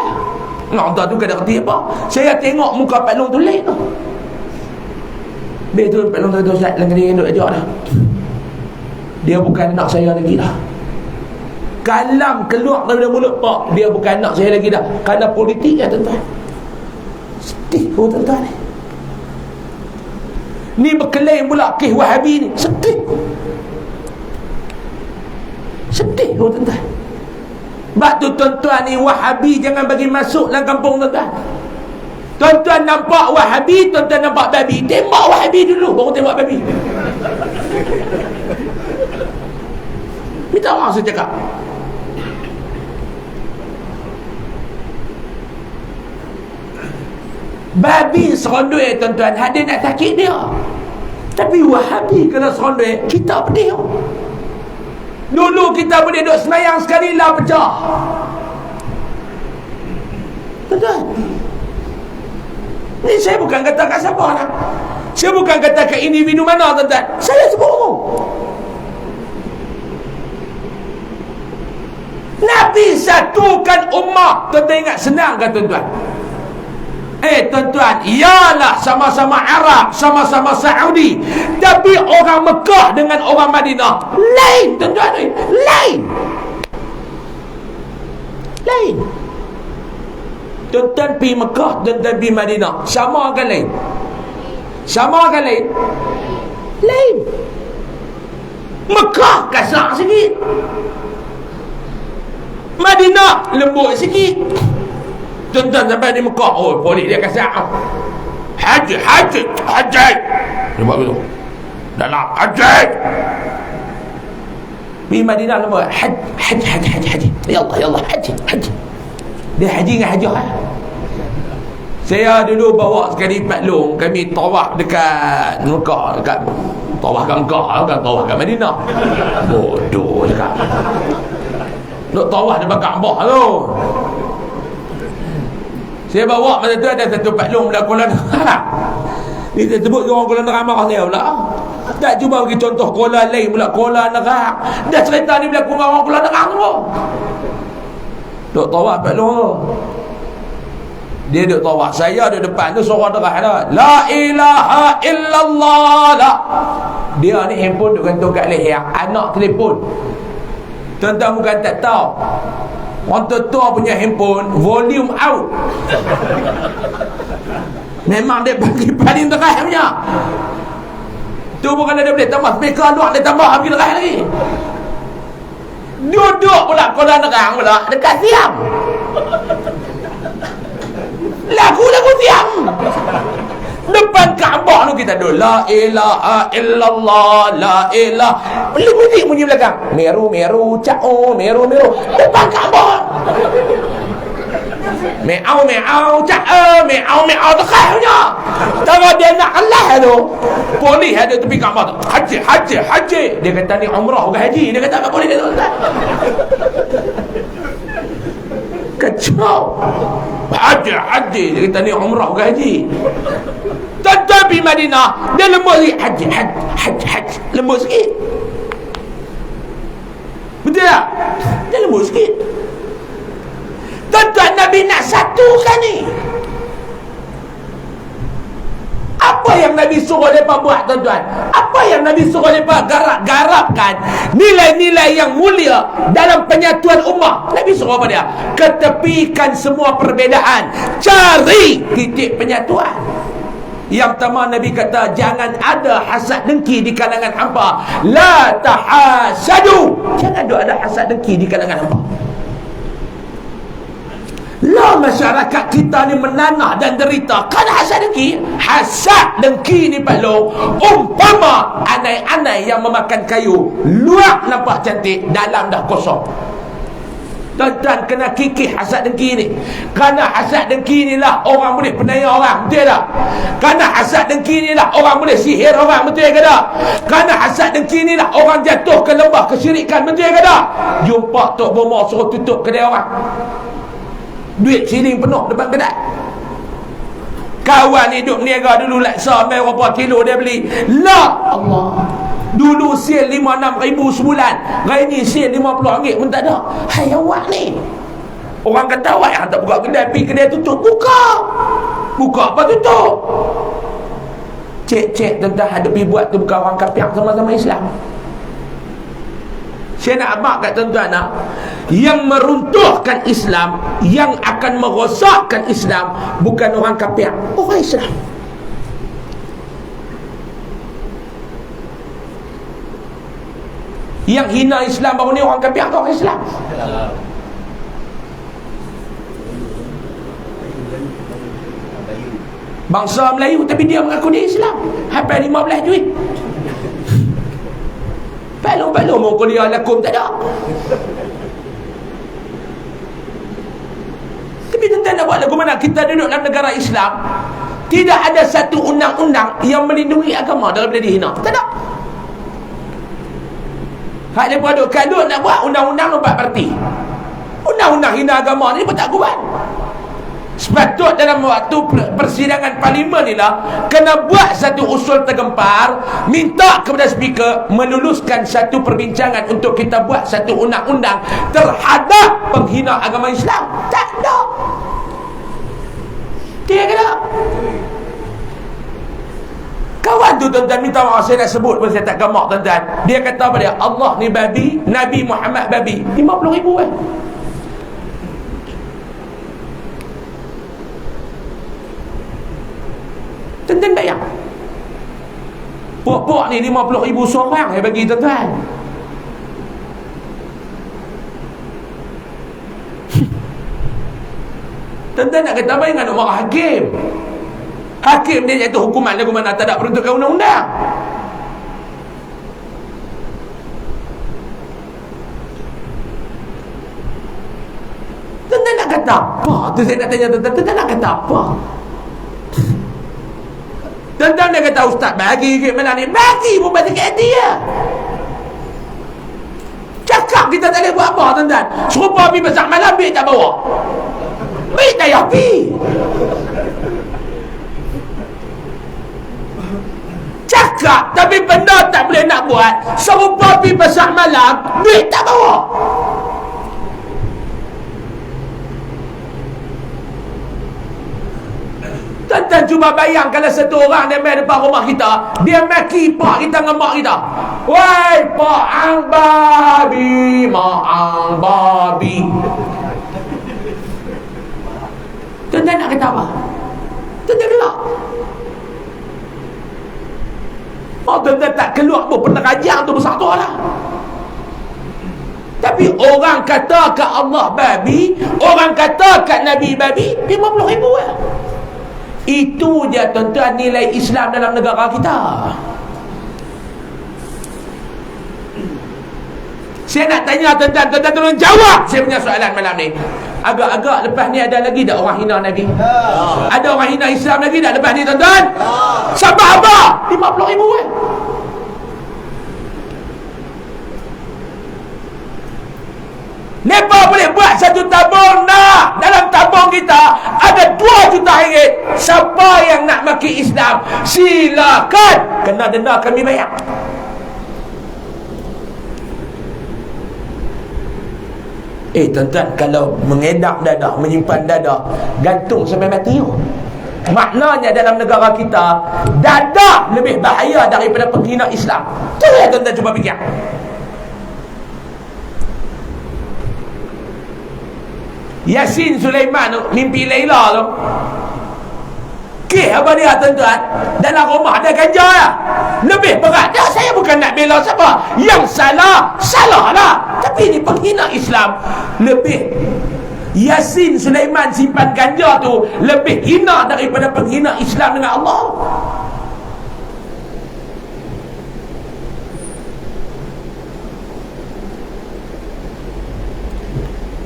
tuan tu kalau kerti apa. Saya tengok muka Pak Long tu lain tu. Habis tu Pak Long tu Ustaz lang kena duduk ajak dah. Dia bukan anak saya lagi dah. Kalam keluar daripada mulut pak, dia bukan anak saya lagi dah. Kerana politik tuan-tuan. Sedih tuan-tuan ni berkelahi pula kes Wahabi ni. Sedih tuan-tuan. Sebab tu tuan-tuan ni Wahabi jangan bagi masuk dalam kampung tuan-tuan. Tuan-tuan nampak Wahabi, tuan-tuan nampak babi, tembak Wahabi dulu baru tembak babi. Minta maaf saya cakap. Babi serondoi tuan-tuan, ada nak sakit dia. Tapi Wahabi kena serondoi, kita pedih. Dulu kita boleh duduk semayang sekali lah pecah. Tuan-tuan, ni saya bukan kata kat siapa lah. Saya bukan kata kat individu mana tuan-tuan. Saya sebut umum. Nabi satukan ummah. Tuan-tuan ingat senang kan tuan-tuan? Tuan-tuan, ialah sama-sama Arab, sama-sama Saudi, tapi orang Mekah dengan orang Madinah lain tuan-tuan. Lain. Tuan-tuan pergi Mekah, tuan-tuan pergi Madinah, sama ke lain? Sama ke lain? Lain. Mekah kasar sikit, Madinah lembut sikit. Tuan-tuan sampai di Mekah, oh polis dia kasar. Haji dia buat begitu dalam haji. Di Madinah lembut, haji. Ya Allah haji. Dia haji dengan hajah. Saya dulu bawa sekali Pak Long, kami tawaf dekat Mekah, dekat tawaf kat Mekah, bukan tawaf kat Madinah. Bodoh cakap. Nak tawaf dekat Kaabah tu. Saya bawa masa tu ada satu Pak Long dah Kuala Nerang. Dia sebut orang Kuala Nerang marah saya pula. Tak cuba bagi contoh Kuala lain pula, Kuala Nerang. Dah cerita ni berlaku dengan orang Kuala Nerang tu. Duk tawaf Pak Long tu. Dia duk tawaf, saya duduk depan tu, suara derah dah. La ilaha illallah la. Dia ni handphone duk gantung kat leher, anak telefon. Tuan-tuan bukan tak tahu, orang tua punya handphone volume out. Memang dia bagi paling deras punya. Tu bukan dia boleh tambah speaker luar, dia tambah lagi deras lagi. Duduk pula Kuala Nerang pula dekat Siam. Lagu Siam. Depan Kaabah tu kita duduk, la ilaha illallah, la ilaha. Beli muzik bunyi belakang, meru cao, meru. Depan Kaabah. Meau cao, meau dekat punya. Tengok dia nak kalah tu. Polis ada tepi Kaabah tu. Haji. Dia kata ni umrah bukan haji. Dia kata tak boleh dia tu. Kacau. Haji. Dia kata ni umrah bukan haji. Tetapi Madinah dia lembut sikit. Haji. Lembut sikit. Betul tak? Dia lembut sikit. Tuan-tuan, Nabi nak satukan ni. Apa yang Nabi suruh mereka buat, tuan-tuan? Apa yang Nabi suruh mereka garapkan? Nilai-nilai yang mulia dalam penyatuan ummah. Nabi suruh apa dia? Ketepikan semua perbezaan, cari titik penyatuan. Yang pertama Nabi kata, jangan ada hasad dengki di kalangan hamba. La tahasadu. Jangan ada hasad dengki di kalangan hamba. Lah masyarakat kita ni menanah dan derita kerana hasad dengki. Hasad dengki ni perlu umpama anai-anai yang memakan kayu, luar nampak cantik, dalam dah kosong. Tuan-tuan kena kikih hasad dengki ni. Kerana hasad dengki ni lah orang boleh penaya orang, betul tak? Kerana hasad dengki ni lah orang boleh sihir orang, betul ke tak? Kerana hasad dengki ni lah orang jatuh ke lembah kesyirikan, betul ke tak? Jumpa Tok Bomo suruh tutup kedai orang, duit siling penuh depan kedai. Kawan ni duduk niaga dulu laksa mai berapa kilo dia beli. La Allah. Dulu sel 5-6 ribu sebulan, hari ni sel RM50 pun tak ada. Hai awak ni, orang kata awak yang tak buka kedai, pergi kedai tutup. Buka apa tutup? Cek tuan-tuan, hadapi buat tu bukan orang kafir, sama-sama Islam. Saya nak abang kat tuan-tuan, yang meruntuhkan Islam, yang akan merosakkan Islam, bukan orang kafir, orang Islam. Yang hina Islam baru ni orang kafir atau orang Islam? Bangsa Melayu tapi dia mengaku dia Islam, sampai 15 duit. Palu-palu mau kuliah lakum tak ada. Tapi tuan-tuan nak buat lagu mana? Kita duduk dalam negara Islam, tidak ada satu undang-undang yang melindungi agama daripada dihina. Tak ada. Hak mereka duduk kadut nak buat undang-undang 4 parti. Undang-undang hina agama ni pun tak kuat. Sepatut dalam waktu persidangan parlimen ni lah kena buat satu usul tergempar, minta kepada speaker meluluskan satu perbincangan untuk kita buat satu undang-undang terhadap penghina agama Islam. Tak ada. Dia kena. Kawan tu tuan-tuan minta maaf, saya nak sebut pun saya tak gamak tuan-tuan. Dia kata apa dia? Allah ni babi, Nabi Muhammad babi. 50,000 kan? Tuan-tuan bayang, pok-pok ni 50,000 seorang saya bagi tuan-tuan. Tuan-tuan nak kata apa yang nak marah hakim? Hakim dia jatuh hukuman lagu mana tak ada peruntukan undang-undang. Tuan-tuan nak kata apa? Tu saya nak tanya tuan-tuan, tuan-tuan nak kata apa? Tuan-tuan dia kata ustaz bagi ke mana ni? Bagi pun bagi kat dia. Cakap kita tak boleh buat apa tuan-tuan. Serupa pergi besar malam duit tak bawa. Duit tak payah pergi. Cakap tapi benda tak boleh nak buat. Serupa pergi besar malam duit tak bawa. Tuan-tuan cuba bayang kalau satu orang dia main depan rumah kita, dia maki pak kita dengan mak kita. Wai pak ang babi, mak ang babi. Tuan-tuan nak kata apa? Tuan-tuan gelak. Oh, tuan-tuan tak keluar pun penerajang tu besar tu lah. Tapi orang kata kat Allah babi, orang kata kat Nabi babi, 50,000 lah. Itu je tuan-tuan nilai Islam dalam negara kita. Saya nak tanya tuan-tuan, tuan-tuan tolong jawab saya punya soalan malam ni. Agak-agak lepas ni ada lagi tak orang hina Nabi? Ada orang hina Islam lagi tak lepas ni tuan-tuan? Sabar apa? 50,000 kan? Mereka boleh buat satu tabung nak. Dalam tabung kita ada 2 juta ringgit. Siapa yang nak maki Islam, silakan. Kena denda kami bayar. Tuan-tuan, kalau mengedap dada, menyimpan dada, gantung sampai mati. Maknanya dalam negara kita dadah lebih bahaya daripada penghina Islam. Tu ya tuan-tuan cuba fikir. Yasin Sulaiman tu mimpi Laila tu. Apa dia tuan-tuan? Dalam rumah ada ganja lah. Lebih berat dah. Saya bukan nak bela siapa. Yang salah, salah lah. Tapi ini penghina Islam. Lebih Yasin Sulaiman simpan ganja tu lebih hina daripada penghina Islam dengan Allah.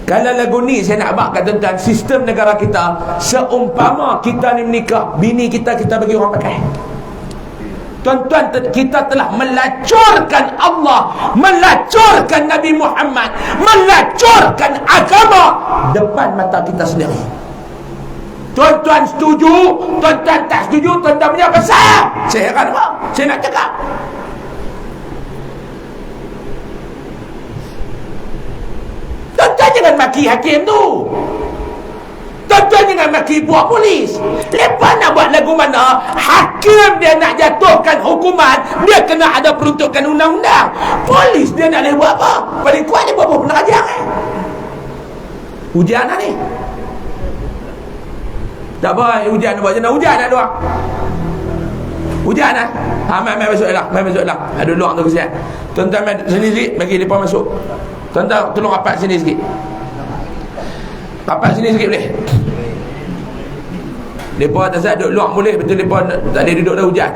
Kalau lagu ni saya nak abang kat tuan-tuan, sistem negara kita seumpama kita ni menikah, bini kita bagi orang pakai. Tuan-tuan, kita telah melacurkan Allah, melacurkan Nabi Muhammad, melacurkan agama depan mata kita sendiri. Tuan-tuan setuju, tuan-tuan tak setuju, tuan-tuan punya pasal. Saya heran apa? Saya nak cakap. Tuan-tuan jangan maki hakim tu. Tuan-tuan jangan maki buat polis. Lepas nak buat lagu mana hakim dia nak jatuhkan hukuman, dia kena ada peruntukan undang-undang. Polis dia nak buat apa? Paling kuat dia buat apa? Pengajar Hujan lah ni. Tak apa, hujan buat je nak hujan nak doang. Hujan lah. Mai masuk lah. Ada luang tu kesian. Tuan-tuan mai sini sikit, bagi mereka masuk. Tuan-tuan tolong rapat sini sikit. Rapat sini sikit boleh? Mereka tak duduk luang boleh. Betul mereka tak boleh duduk dah hujan.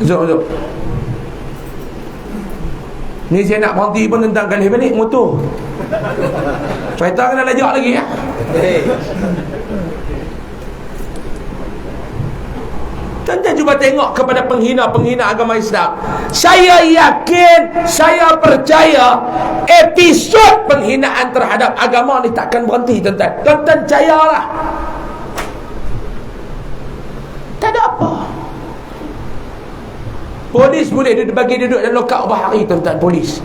Masuk. Ni saya nak berhenti pun tentang kali balik motor. Kereta kena lajak lagi ya. Tuan-tuan cuba tengok kepada penghina-penghina agama Islam. Saya yakin, saya percaya episod penghinaan terhadap agama ni takkan berhenti, tuan-tuan. Tuan-tuan percayalah. Tak ada apa. Polis boleh bagi duduk dalam lokal berhari, tuan-tuan, polis.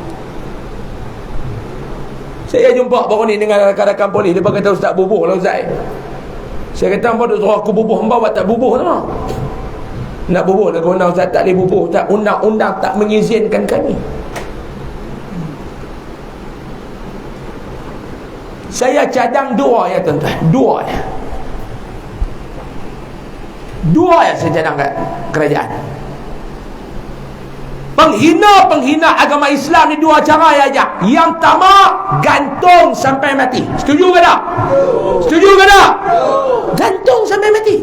Saya jumpa baru ni dengan rakan-rakan polis. Dia kata, Ustaz bubuh lah Ustaz. Saya kata, apa duk suruh aku bubuh? Hamba buat tak bubuh lah. Nak bubuh lagu undang Ustaz, tak boleh bubuh. Tak, undang-undang tak mengizinkan kami. Saya cadang dua ya tuan-tuan. Dua ya saya cadang kat kerajaan. Penghina agama Islam ni dua cara ya aja. Yang pertama, gantung sampai mati. Setuju ke tak? Setuju ke tak? Gantung sampai mati.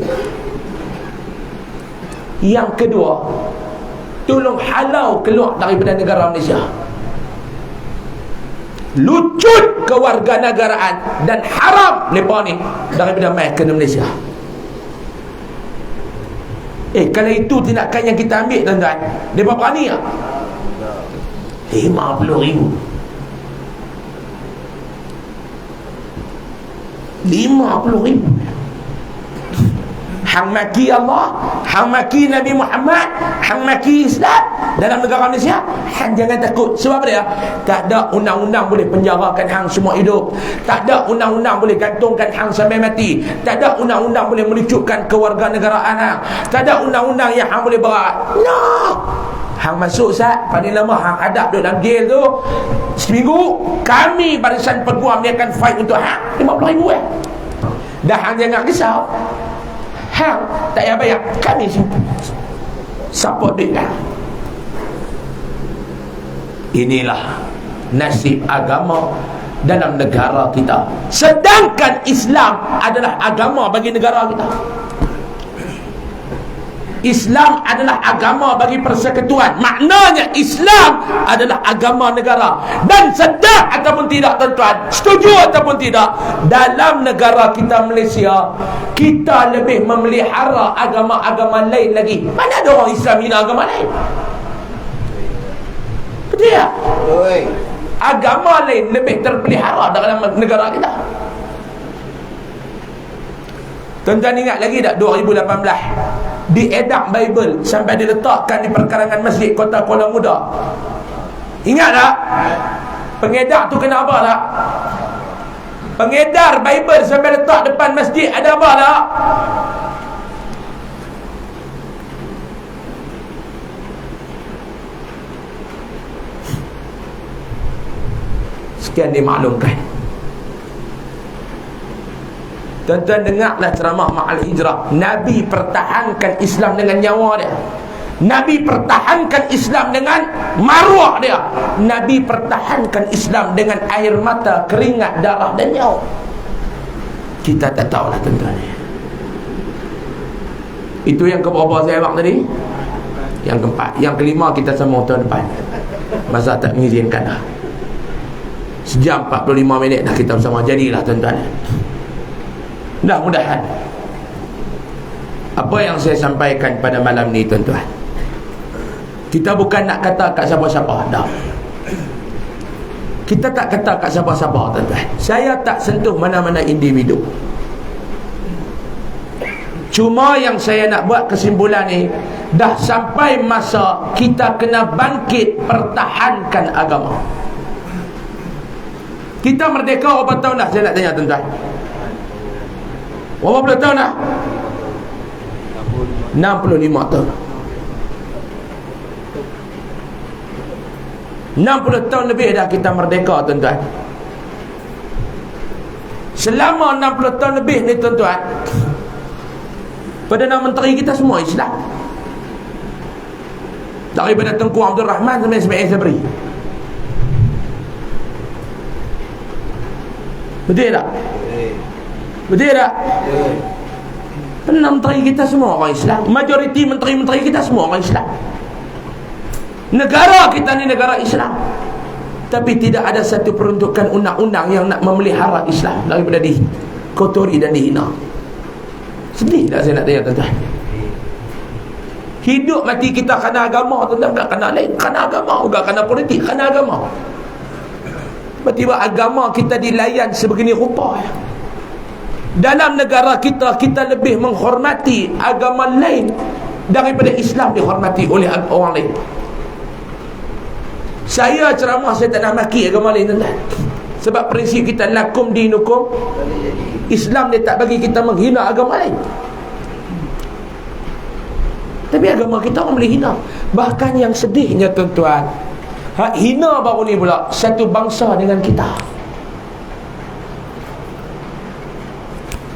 Yang kedua, tolong halau keluar daripada negara Malaysia. Lucut kewarganegaraan dan haram mereka ni daripada mai ke Malaysia. Kalau itu tindakan yang kita ambil tuan-tuan, mereka berani tak? 50,000. 50,000. Hang maki Allah, hang maki Nabi Muhammad, hang maki Islam dalam negara Malaysia. Hang jangan takut. Sebab apa dia? Tak ada undang-undang boleh penjarakan hang semua hidup. Tak ada undang-undang boleh gantungkan hang sampai mati. Tak ada undang-undang boleh melucutkan kewarganegaraan hang. Tak ada undang-undang yang hang boleh berat. No. Hang masuk Ustaz, paling lama hang hadap duduk dalam jail tu seminggu, kami Barisan Peguam ni akan fight untuk hang 50,000 Dah hang jangan risau. Hang tak payah bayar, kami support duit hang. Inilah nasib agama dalam negara kita. Sedangkan Islam adalah agama bagi negara kita. Islam adalah agama bagi persekutuan. Maknanya Islam adalah agama negara. Dan sedar ataupun tidak tuan-tuan, setuju ataupun tidak, dalam negara kita Malaysia, kita lebih memelihara agama-agama lain lagi. Mana ada orang Islam hina agama lain? Betul tak? Agama lain lebih terpelihara dalam negara kita. Tuan-tuan ingat lagi tak 2018 diedak Bible sampai diletakkan di perkarangan masjid kota Kuala Muda? Ingat tak? Pengedak tu kena apa tak? Pengedar Bible sampai letak depan masjid, ada apa tak? Sekian dimaklumkan. Tuan-tuan dengarlah ceramah Ma'al Hijrah. Nabi pertahankan Islam dengan nyawa dia. Nabi pertahankan Islam dengan maruah dia. Nabi pertahankan Islam dengan air mata, keringat, darah dan nyawa. Kita tak tahulah tuan-tuan. Itu yang keberapa saya abang tadi? Yang keempat. Yang kelima kita sambung tahun depan. Masa tak mengizinkan dah. Sejam 45 minit dah kita bersama. Jadilah tuan-tuan. Mudah-mudahan apa yang saya sampaikan pada malam ni tuan-tuan, kita bukan nak kata kat siapa-siapa dah. Kita tak kata kat siapa-siapa tuan-tuan. Saya tak sentuh mana-mana individu. Cuma yang saya nak buat kesimpulan ni, dah sampai masa kita kena bangkit pertahankan agama. Kita merdeka berapa tahun dah? Saya nak tanya tuan-tuan. Berapa puluh tahun dah? 65 tahun. 60 tahun lebih dah kita merdeka tuan-tuan. Selama 60 tahun lebih ni tuan-tuan, Perdana Menteri kita semua Islam. Daripada Tengku Abdul Rahman sampai Ismail Sabri. Betul tak? Betul tak? Perdana Menteri kita semua orang Islam. Majoriti menteri-menteri kita semua orang Islam. Negara kita ni negara Islam. Tapi tidak ada satu peruntukan undang-undang yang nak memelihara Islam daripada dikotori dan dihina. Sedih tak saya nak tanya tuan-tuan? Hidup mati kita kerana agama tuan-tuan, bukan kerana lain. Kerana agama, bukan kerana politik, kerana agama. Tiba-tiba agama kita dilayan sebegini rupa. Dalam negara kita, kita lebih menghormati agama lain daripada Islam dihormati oleh orang lain. Saya ceramah, saya tak nak maki agama lain tuan-tuan. Sebab prinsip kita lakum dinukum. Islam dia tak bagi kita menghina agama lain. Tapi agama kita orang boleh hina. Bahkan yang sedihnya tuan-tuan, hina baru ni pula satu bangsa dengan kita.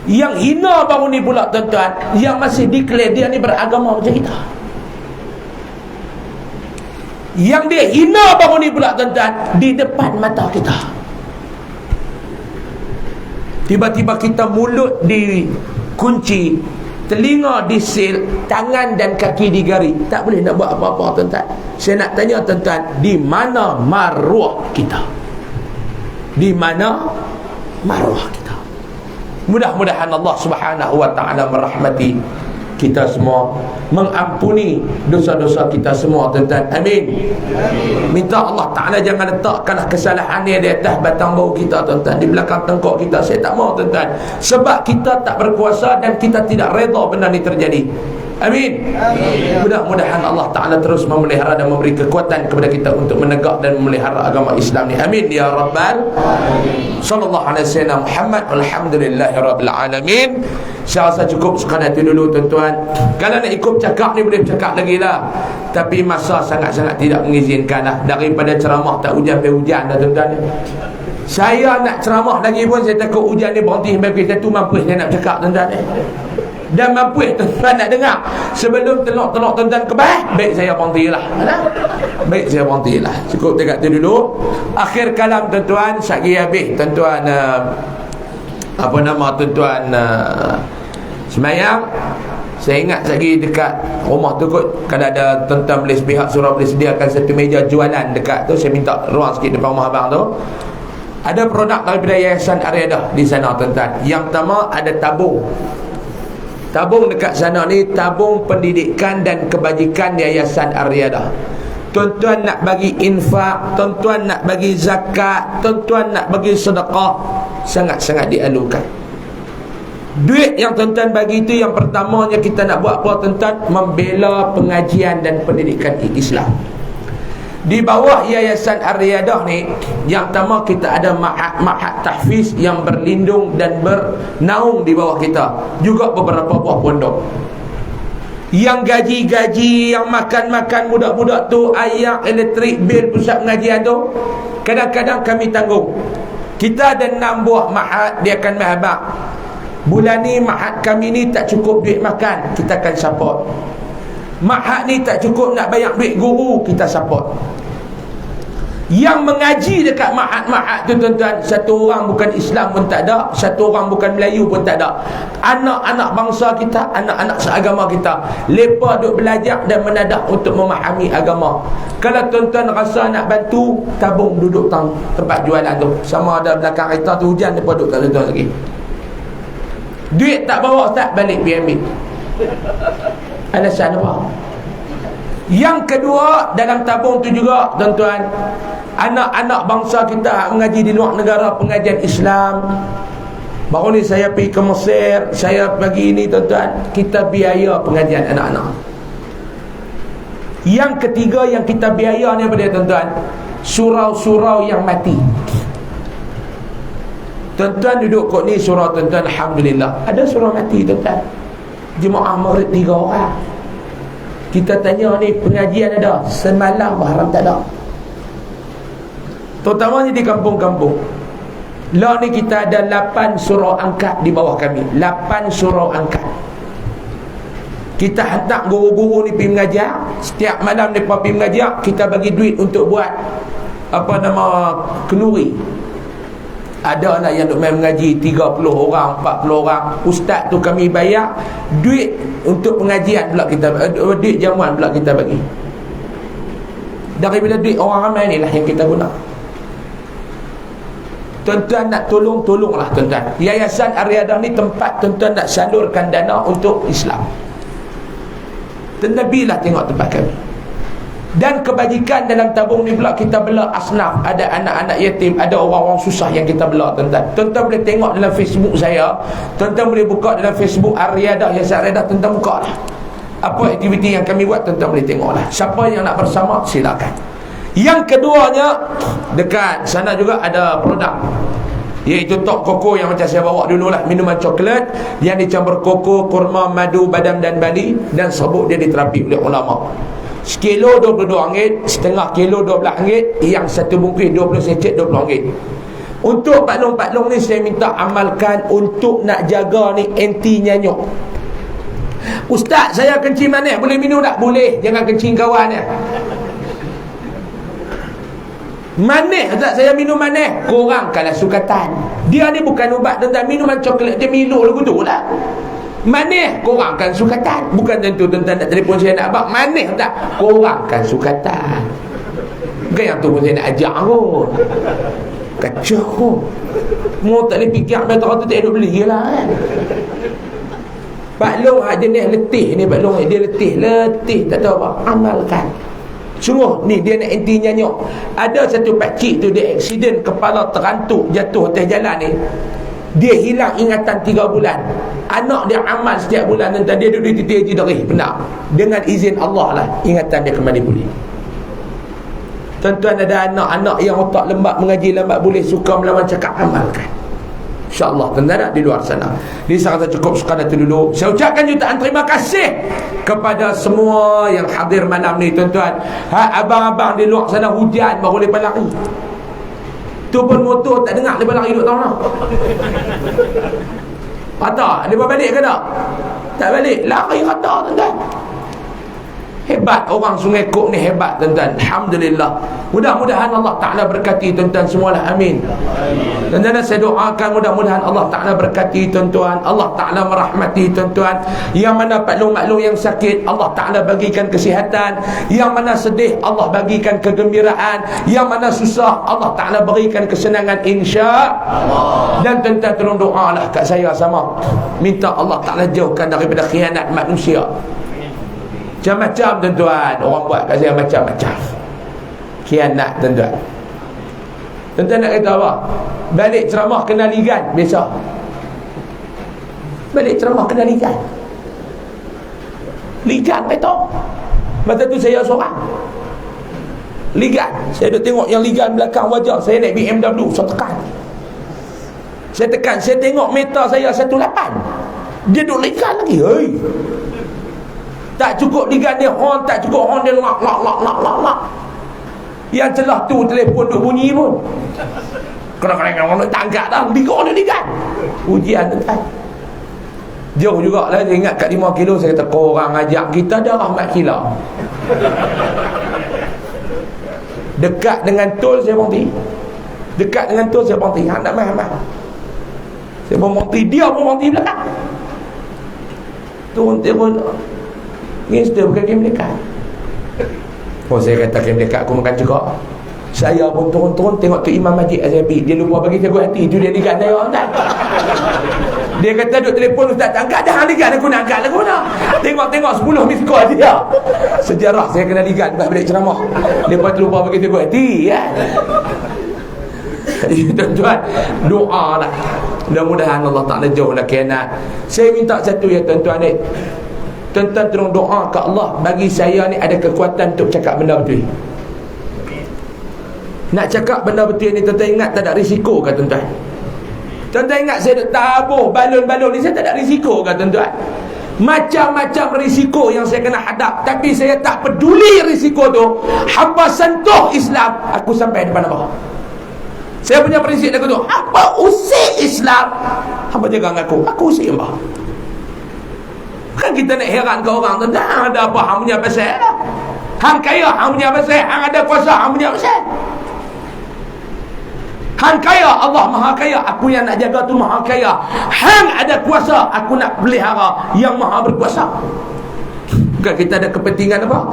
Yang hina baru ni pula tuan-tuan, yang masih declare dia ni beragama macam kita. Yang dia hina baru ni pula tuan-tuan, di depan mata kita. Tiba-tiba kita mulut dikunci, telinga disil, tangan dan kaki digari. Tak boleh nak buat apa-apa tuan-tuan. Saya nak tanya tuan-tuan, di mana maruah kita? Di mana maruah kita? Mudah-mudahan Allah Subhanahu wa taala merahmati kita semua, mengampuni dosa-dosa kita semua tuan-tuan. Amin. Minta Allah Ta'ala jangan letakkanlah kesalahan ni di atas batang bau kita tuan-tuan, di belakang tengkok kita. Saya tak mau tuan-tuan, sebab kita tak berkuasa dan kita tidak redha benda ni terjadi. Amin. Mudah-mudahan Allah Ta'ala terus memelihara dan memberi kekuatan kepada kita untuk menegak dan memelihara agama Islam ni. Amin ya Rabbal Alamin. Sallallahu alaihi wasallam Muhammad. Alhamdulillahi Rabbil Alamin. Saya rasa cukup sekadar itu dulu tuan-tuan. Kalau nak ikut cakap ni boleh bercakap lagi lah, tapi masa sangat-sangat tidak mengizinkan lah. Daripada ceramah tak hujan sampai hujan dah tuan-tuan. Saya nak ceramah lagi pun saya takut hujan ni berhenti sampai kita tu mampu saya nak bercakap tuan-tuan. Dan mampu tuan-tuan nak dengar sebelum telok-telok tuan-tuan kebas, baik saya berhentilah. Baik saya berhentilah. Cukup dekat tu dulu. Akhir kalam tuan-tuan, sekali habis tuan-tuan apa nama tuan-tuan semayang. Saya ingat lagi dekat rumah tu kot, kalau ada tuan-tuan boleh pihak surau boleh sediakan satu meja jualan dekat tu, saya minta ruang sikit depan rumah abang tu. Ada produk daripada Yayasan Aryadah di sana tuan-tuan. Yang pertama ada tabung. Tabung dekat sana ni tabung pendidikan dan kebajikan Yayasan Aryadah. Tuan-tuan nak bagi infak, tuan-tuan nak bagi zakat, tuan-tuan nak bagi sedekah, sangat-sangat dialukan. Duit yang tuan-tuan bagi itu, yang pertamanya kita nak buat apa tuan-tuan? Membela pengajian dan pendidikan Islam. Di bawah Yayasan Ar-Riyadah ni, yang pertama kita ada ma'had tahfiz yang berlindung dan bernaung di bawah kita. Juga beberapa buah pondok. Yang gaji-gaji, yang makan-makan budak-budak tu, air, elektrik, bil pusat pengajian tu, kadang-kadang kami tanggung. Kita ada 6 buah ma'had, dia akan mahabak. Bulan ni ma'had kami ni tak cukup duit makan, kita akan support. Ma'had ni tak cukup nak bayar duit guru, kita support. Yang mengaji dekat ma'had-ma'had tu tuan-tuan, satu orang bukan Islam pun tak ada, satu orang bukan Melayu pun tak ada. Anak-anak bangsa kita, anak-anak seagama kita, mereka duk belajar dan menadak untuk memahami agama. Kalau tuan-tuan rasa nak bantu, tabung duduk tempat jualan tu. Sama ada belakang kereta tu hujan, mereka duduk tak tuan lagi. Duit tak bawa tak, balik pergi ambil. Alasan apa? Yang kedua, dalam tabung tu juga tuan-tuan, anak-anak bangsa kita mengaji di luar negara, pengajian Islam. Baru ni saya pergi ke Mesir, saya bagi ini tuan-tuan, kita biaya pengajian anak-anak. Yang ketiga yang kita biaya ni apa dia tuan-tuan? Surau-surau yang mati. Tuan-tuan duduk kot ni surau tuan-tuan, alhamdulillah, ada surau mati tuan-tuan. Jemaah Maghrib 3 orang. Kita tanya ni, pengajian ada, semalam haram tak ada. Terutamanya di kampung-kampung. Lah ni kita ada 8 surau angkat di bawah kami. 8 surau angkat. Kita hantar guru-guru ni pergi mengajar. Setiap malam mereka pergi mengajar, kita bagi duit untuk buat kenduri. Ada anak yang duk main mengaji 30 orang, 40 orang. Ustaz tu kami bayar, duit untuk pengajian pula kita, duit jamuan pula kita bagi. Daripada duit orang ramai ni lah yang kita guna. Tuan-tuan nak tolong, tolonglah tuan-tuan. Yayasan Ar-Riyadah ni tempat tuan-tuan nak salurkan dana untuk Islam. Tuan-tuan bilah tengok tempat kami. Dan kebajikan dalam tabung ni pula, kita bela asnaf. Ada anak-anak yatim, ada orang-orang susah yang kita bela tuan-tuan. Tuan-tuan boleh tengok dalam Facebook saya, tuan-tuan boleh buka dalam Facebook Ar-Riyadah, Yayasan Ar-Riyadah, tuan-tuan buka lah apa aktiviti yang kami buat, tuan-tuan boleh tengok lah. Siapa yang nak bersama, silakan. Yang keduanya, dekat sana juga ada produk, iaitu Tok Koko yang macam saya bawa dulu lah, minuman coklat yang dicampur koko, kurma, madu, badam dan bali, dan serbuk dia diterapi oleh ulama. Sekilo RM22, setengah kilo RM12, yang satu bungkus 20 secet RM20. Untuk paklong-paklong ni saya minta amalkan untuk nak jaga ni anti nyanyuk. Ustaz, saya kencing manis, boleh minum tak? Boleh, jangan kencing kawan ya. Manis tak? Saya minum manis, kurangkanlah sukatan. Dia ni bukan ubat tuan-tuan, minuman coklat dia Milo lagu tu lah. Manis, kurangkan sukatan. Bukan tentu tuan-tuan nak telefon saya nak abang, manis tak? Kurangkan sukatan. Bukan yang tu pun saya nak ajak pun. Kacau pun. Mau tak boleh fikir betul tu tak ada beli lah kan. Pak Long jenis letih ni, Pak Long dia letih tak tahu apa. Amalkan. Sungguh ni dia nak anti nyanyuk. Ada satu pakcik tu dia aksiden kepala terantuk jatuh atas jalan ni. Dia hilang ingatan 3 bulan. Anak dia amal setiap bulan, dan dia duduk di titik darih benar. Dengan izin Allah lah, ingatan dia kembali pulih. Tuan-tuan ada anak-anak yang otak lembat, mengaji lambat, boleh suka melawan cakap, amalkan. InsyaAllah tuan-tuan di luar sana. Ini saya rasa cukup sekadar itu dulu. Saya ucapkan jutaan terima kasih kepada semua yang hadir malam ni tuan-tuan. Abang-abang di luar sana hujan baru lepas lari. Tu pun motor tak dengar lepas lari duduk tahu lah. Rata, lepas balik ke tak? Tak balik, lari rata tuan-tuan. Hebat orang Sungai Kok ni, hebat tuan-tuan. Alhamdulillah. Mudah-mudahan Allah Ta'ala berkati tuan-tuan semualah, amin. Dan saya doakan mudah-mudahan Allah Ta'ala berkati tuan-tuan, Allah Ta'ala merahmati tuan-tuan. Yang mana maklum-maklum yang sakit, Allah Ta'ala bagikan kesihatan. Yang mana sedih, Allah bagikan kegembiraan. Yang mana susah, Allah Ta'ala berikan kesenangan, insya-Allah. Dan tuan-tuan tolong doalah kat saya sama, minta Allah Ta'ala jauhkan daripada khianat manusia. Macam-macam tuan-tuan, orang buat kat saya macam-macam khianat tuan-tuan. Tuan-tuan nak kata apa? Balik ceramah kena ligan, biasa. Balik ceramah kena ligan. Ligan kata. Masa tu saya seorang. Ligan. Saya duk tengok yang ligan belakang wajah. Saya naik BMW, saya tekan. Saya tengok meter saya 18. Dia duk ligan lagi. Hei. Tak cukup ligan dia horn, tak cukup horn dia lak. Yang celah tu telefon duk bunyi pun. Kadang-kadang orang tak angkat dah. Ligan. Ujian tuan. Jauh jugalah. Saya ingat kat 5 kilo. Saya kata korang ajak kita dah rahmat kilau. Dekat dengan tol saya berhenti. Hang nak mai. Saya pun berhenti, dia pun berhenti belakang. Turun Gangster bukan game dekat. Saya kata game dekat aku makan juga. Saya pun turun tengok tu Imam Masjid Azabi. Dia lupa bagi tegur hati. Itu dia ligat saya tak. Dia kata duk telefon ustaz tak angkat dah. Ligat aku nak angkat lagu nak. Tengok 10 miss call dia. Sejarah saya kena ligat buat balik ceramah. Lepas tu lupa bagi tegur hati kan. Tuan-tuan, doa lah. Mudah-mudahan Allah Ta'ala jauhlah khianat. Saya minta satu ya tuan-tuan ni. Tuan-tuan tolong doa ke Allah bagi saya ni ada kekuatan untuk cakap benda betul. Nak cakap benda betul ni tuan-tuan ingat tak ada risiko ke tuan-tuan? Tuan-tuan ingat saya duk tabuh balon-balon ni, saya tak ada risiko ke tuan-tuan? Macam-macam risiko yang saya kena hadap, tapi saya tak peduli risiko tu. Hamba sentuh Islam, aku sampai depan Allah. Saya punya prinsip aku tu, hamba usik Islam, hamba jaga aku usik hamba. Kan kita nak heran ke orang tu, dah ada apa hang punya pasal? Hang kaya hang punya pasal, hang ada kuasa hang punya pasal. Hang kaya, Allah maha kaya, aku yang nak jaga tu maha kaya. Hang ada kuasa, aku nak pelihara yang maha berkuasa. Bukan kita ada kepentingan apa?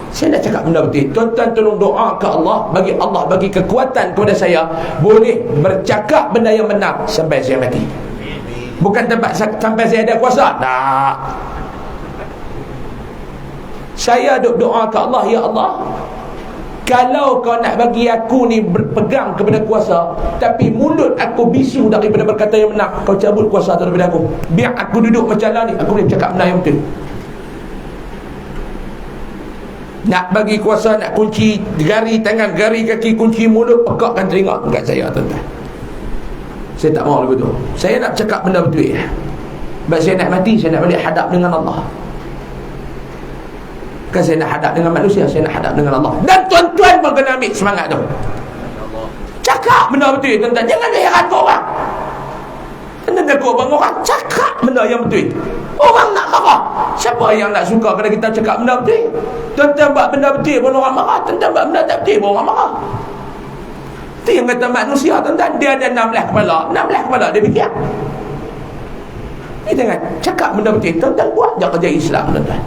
Saya nak cakap benda betul. Tuan-tuan tolong doa ke Allah bagi kekuatan kepada saya boleh bercakap benda yang benar sampai saya mati. Bukan tempat sampai saya ada kuasa. Tak. Saya duk doa ke Allah, ya Allah, kalau kau nak bagi aku ni berpegang kepada kuasa, tapi mulut aku bisu daripada berkata yang benar, kau cabut kuasa daripada aku. Biar aku duduk macam ni, aku boleh cakap benar yang betul. Nak bagi kuasa, nak kunci jari tangan, jari kaki, kunci mulut, pekakkan telinga dekat saya tuan-tuan. Saya tak mahu begitu. Saya nak cakap benda betul ya. Sebab saya nak mati, saya nak balik hadap dengan Allah. Kan saya nak hadap dengan manusia, saya nak hadap dengan Allah. Dan tuan-tuan pun kena ambil semangat tu. Cakap benda betul tuan-tuan. Jangan heran ke orang. Jangan takut bang orang. Cakap benda yang betul. Orang nak marah. Siapa yang nak suka kalau kita cakap benda betul? Tuan-tuan buat benda betul pun orang marah. Tuan-tuan buat benda tak betul pun orang marah. Itu yang kata manusia tuan-tuan. Dia ada 16 kepala. 16 kepala dia fikir. Ni jangan cakap benda betul. Tuan-tuan buat je kerja Islam tuan-tuan.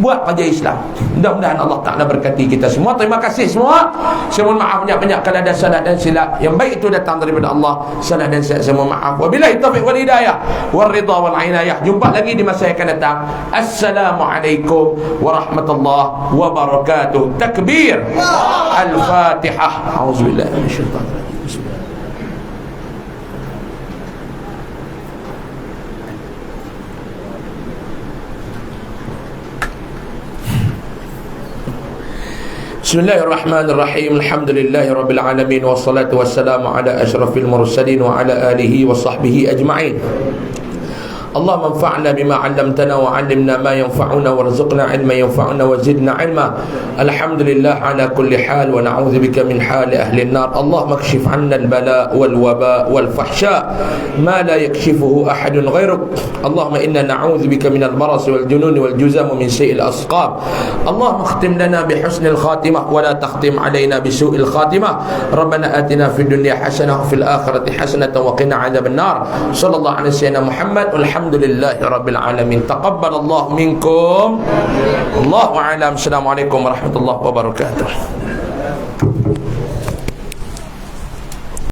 Buat kerja Islam. Mudah-mudahan Allah Ta'ala berkati kita semua. Terima kasih semua. Saya mohon maaf banyak-banyak kalau ada salah dan silap. Yang baik itu datang daripada Allah. Salah dan silap saya mohon maaf. Wabillahi taufiq wal hidayah wal ridha wal inayah. Jumpa lagi di masa yang akan datang. Assalamualaikum warahmatullahi wabarakatuh. Takbir. Al-Fatihah. A'udzubillahi minasyaitanir rajim. Bismillah. Bismillahirrahmanirrahim. Alhamdulillahi rabbil alamin wassalatu wassalamu ala asyrafil mursalin wa ala alihi wa sahbihi ajma'in. اللهم انفعنا بما علمتنا وعلمنا ما ينفعنا وارزقنا علما ينفعنا وزدنا علما. الحمد لله على كل حال ونعوذ بك من حال أهل النار. اللهم اكشف عنا البلاء والوباء والفحشاء ما لا يكشفه أحد غيرك. اللهم إنا نعوذ بك من البرص والجنون والجزام ومن سيء الأسقام. اللهم اختم لنا بحسن الخاتمة ولا تختم علينا بسوء الخاتمة. ربنا آتنا في الدنيا حسنة وفي الآخرة حسنة وقنا عذاب النار. صلى الله على سيدنا محمد. الحمد لله رب العالمين. تقبل الله منكم. الله أعلم. السلام عليكم ورحمة الله وبركاته.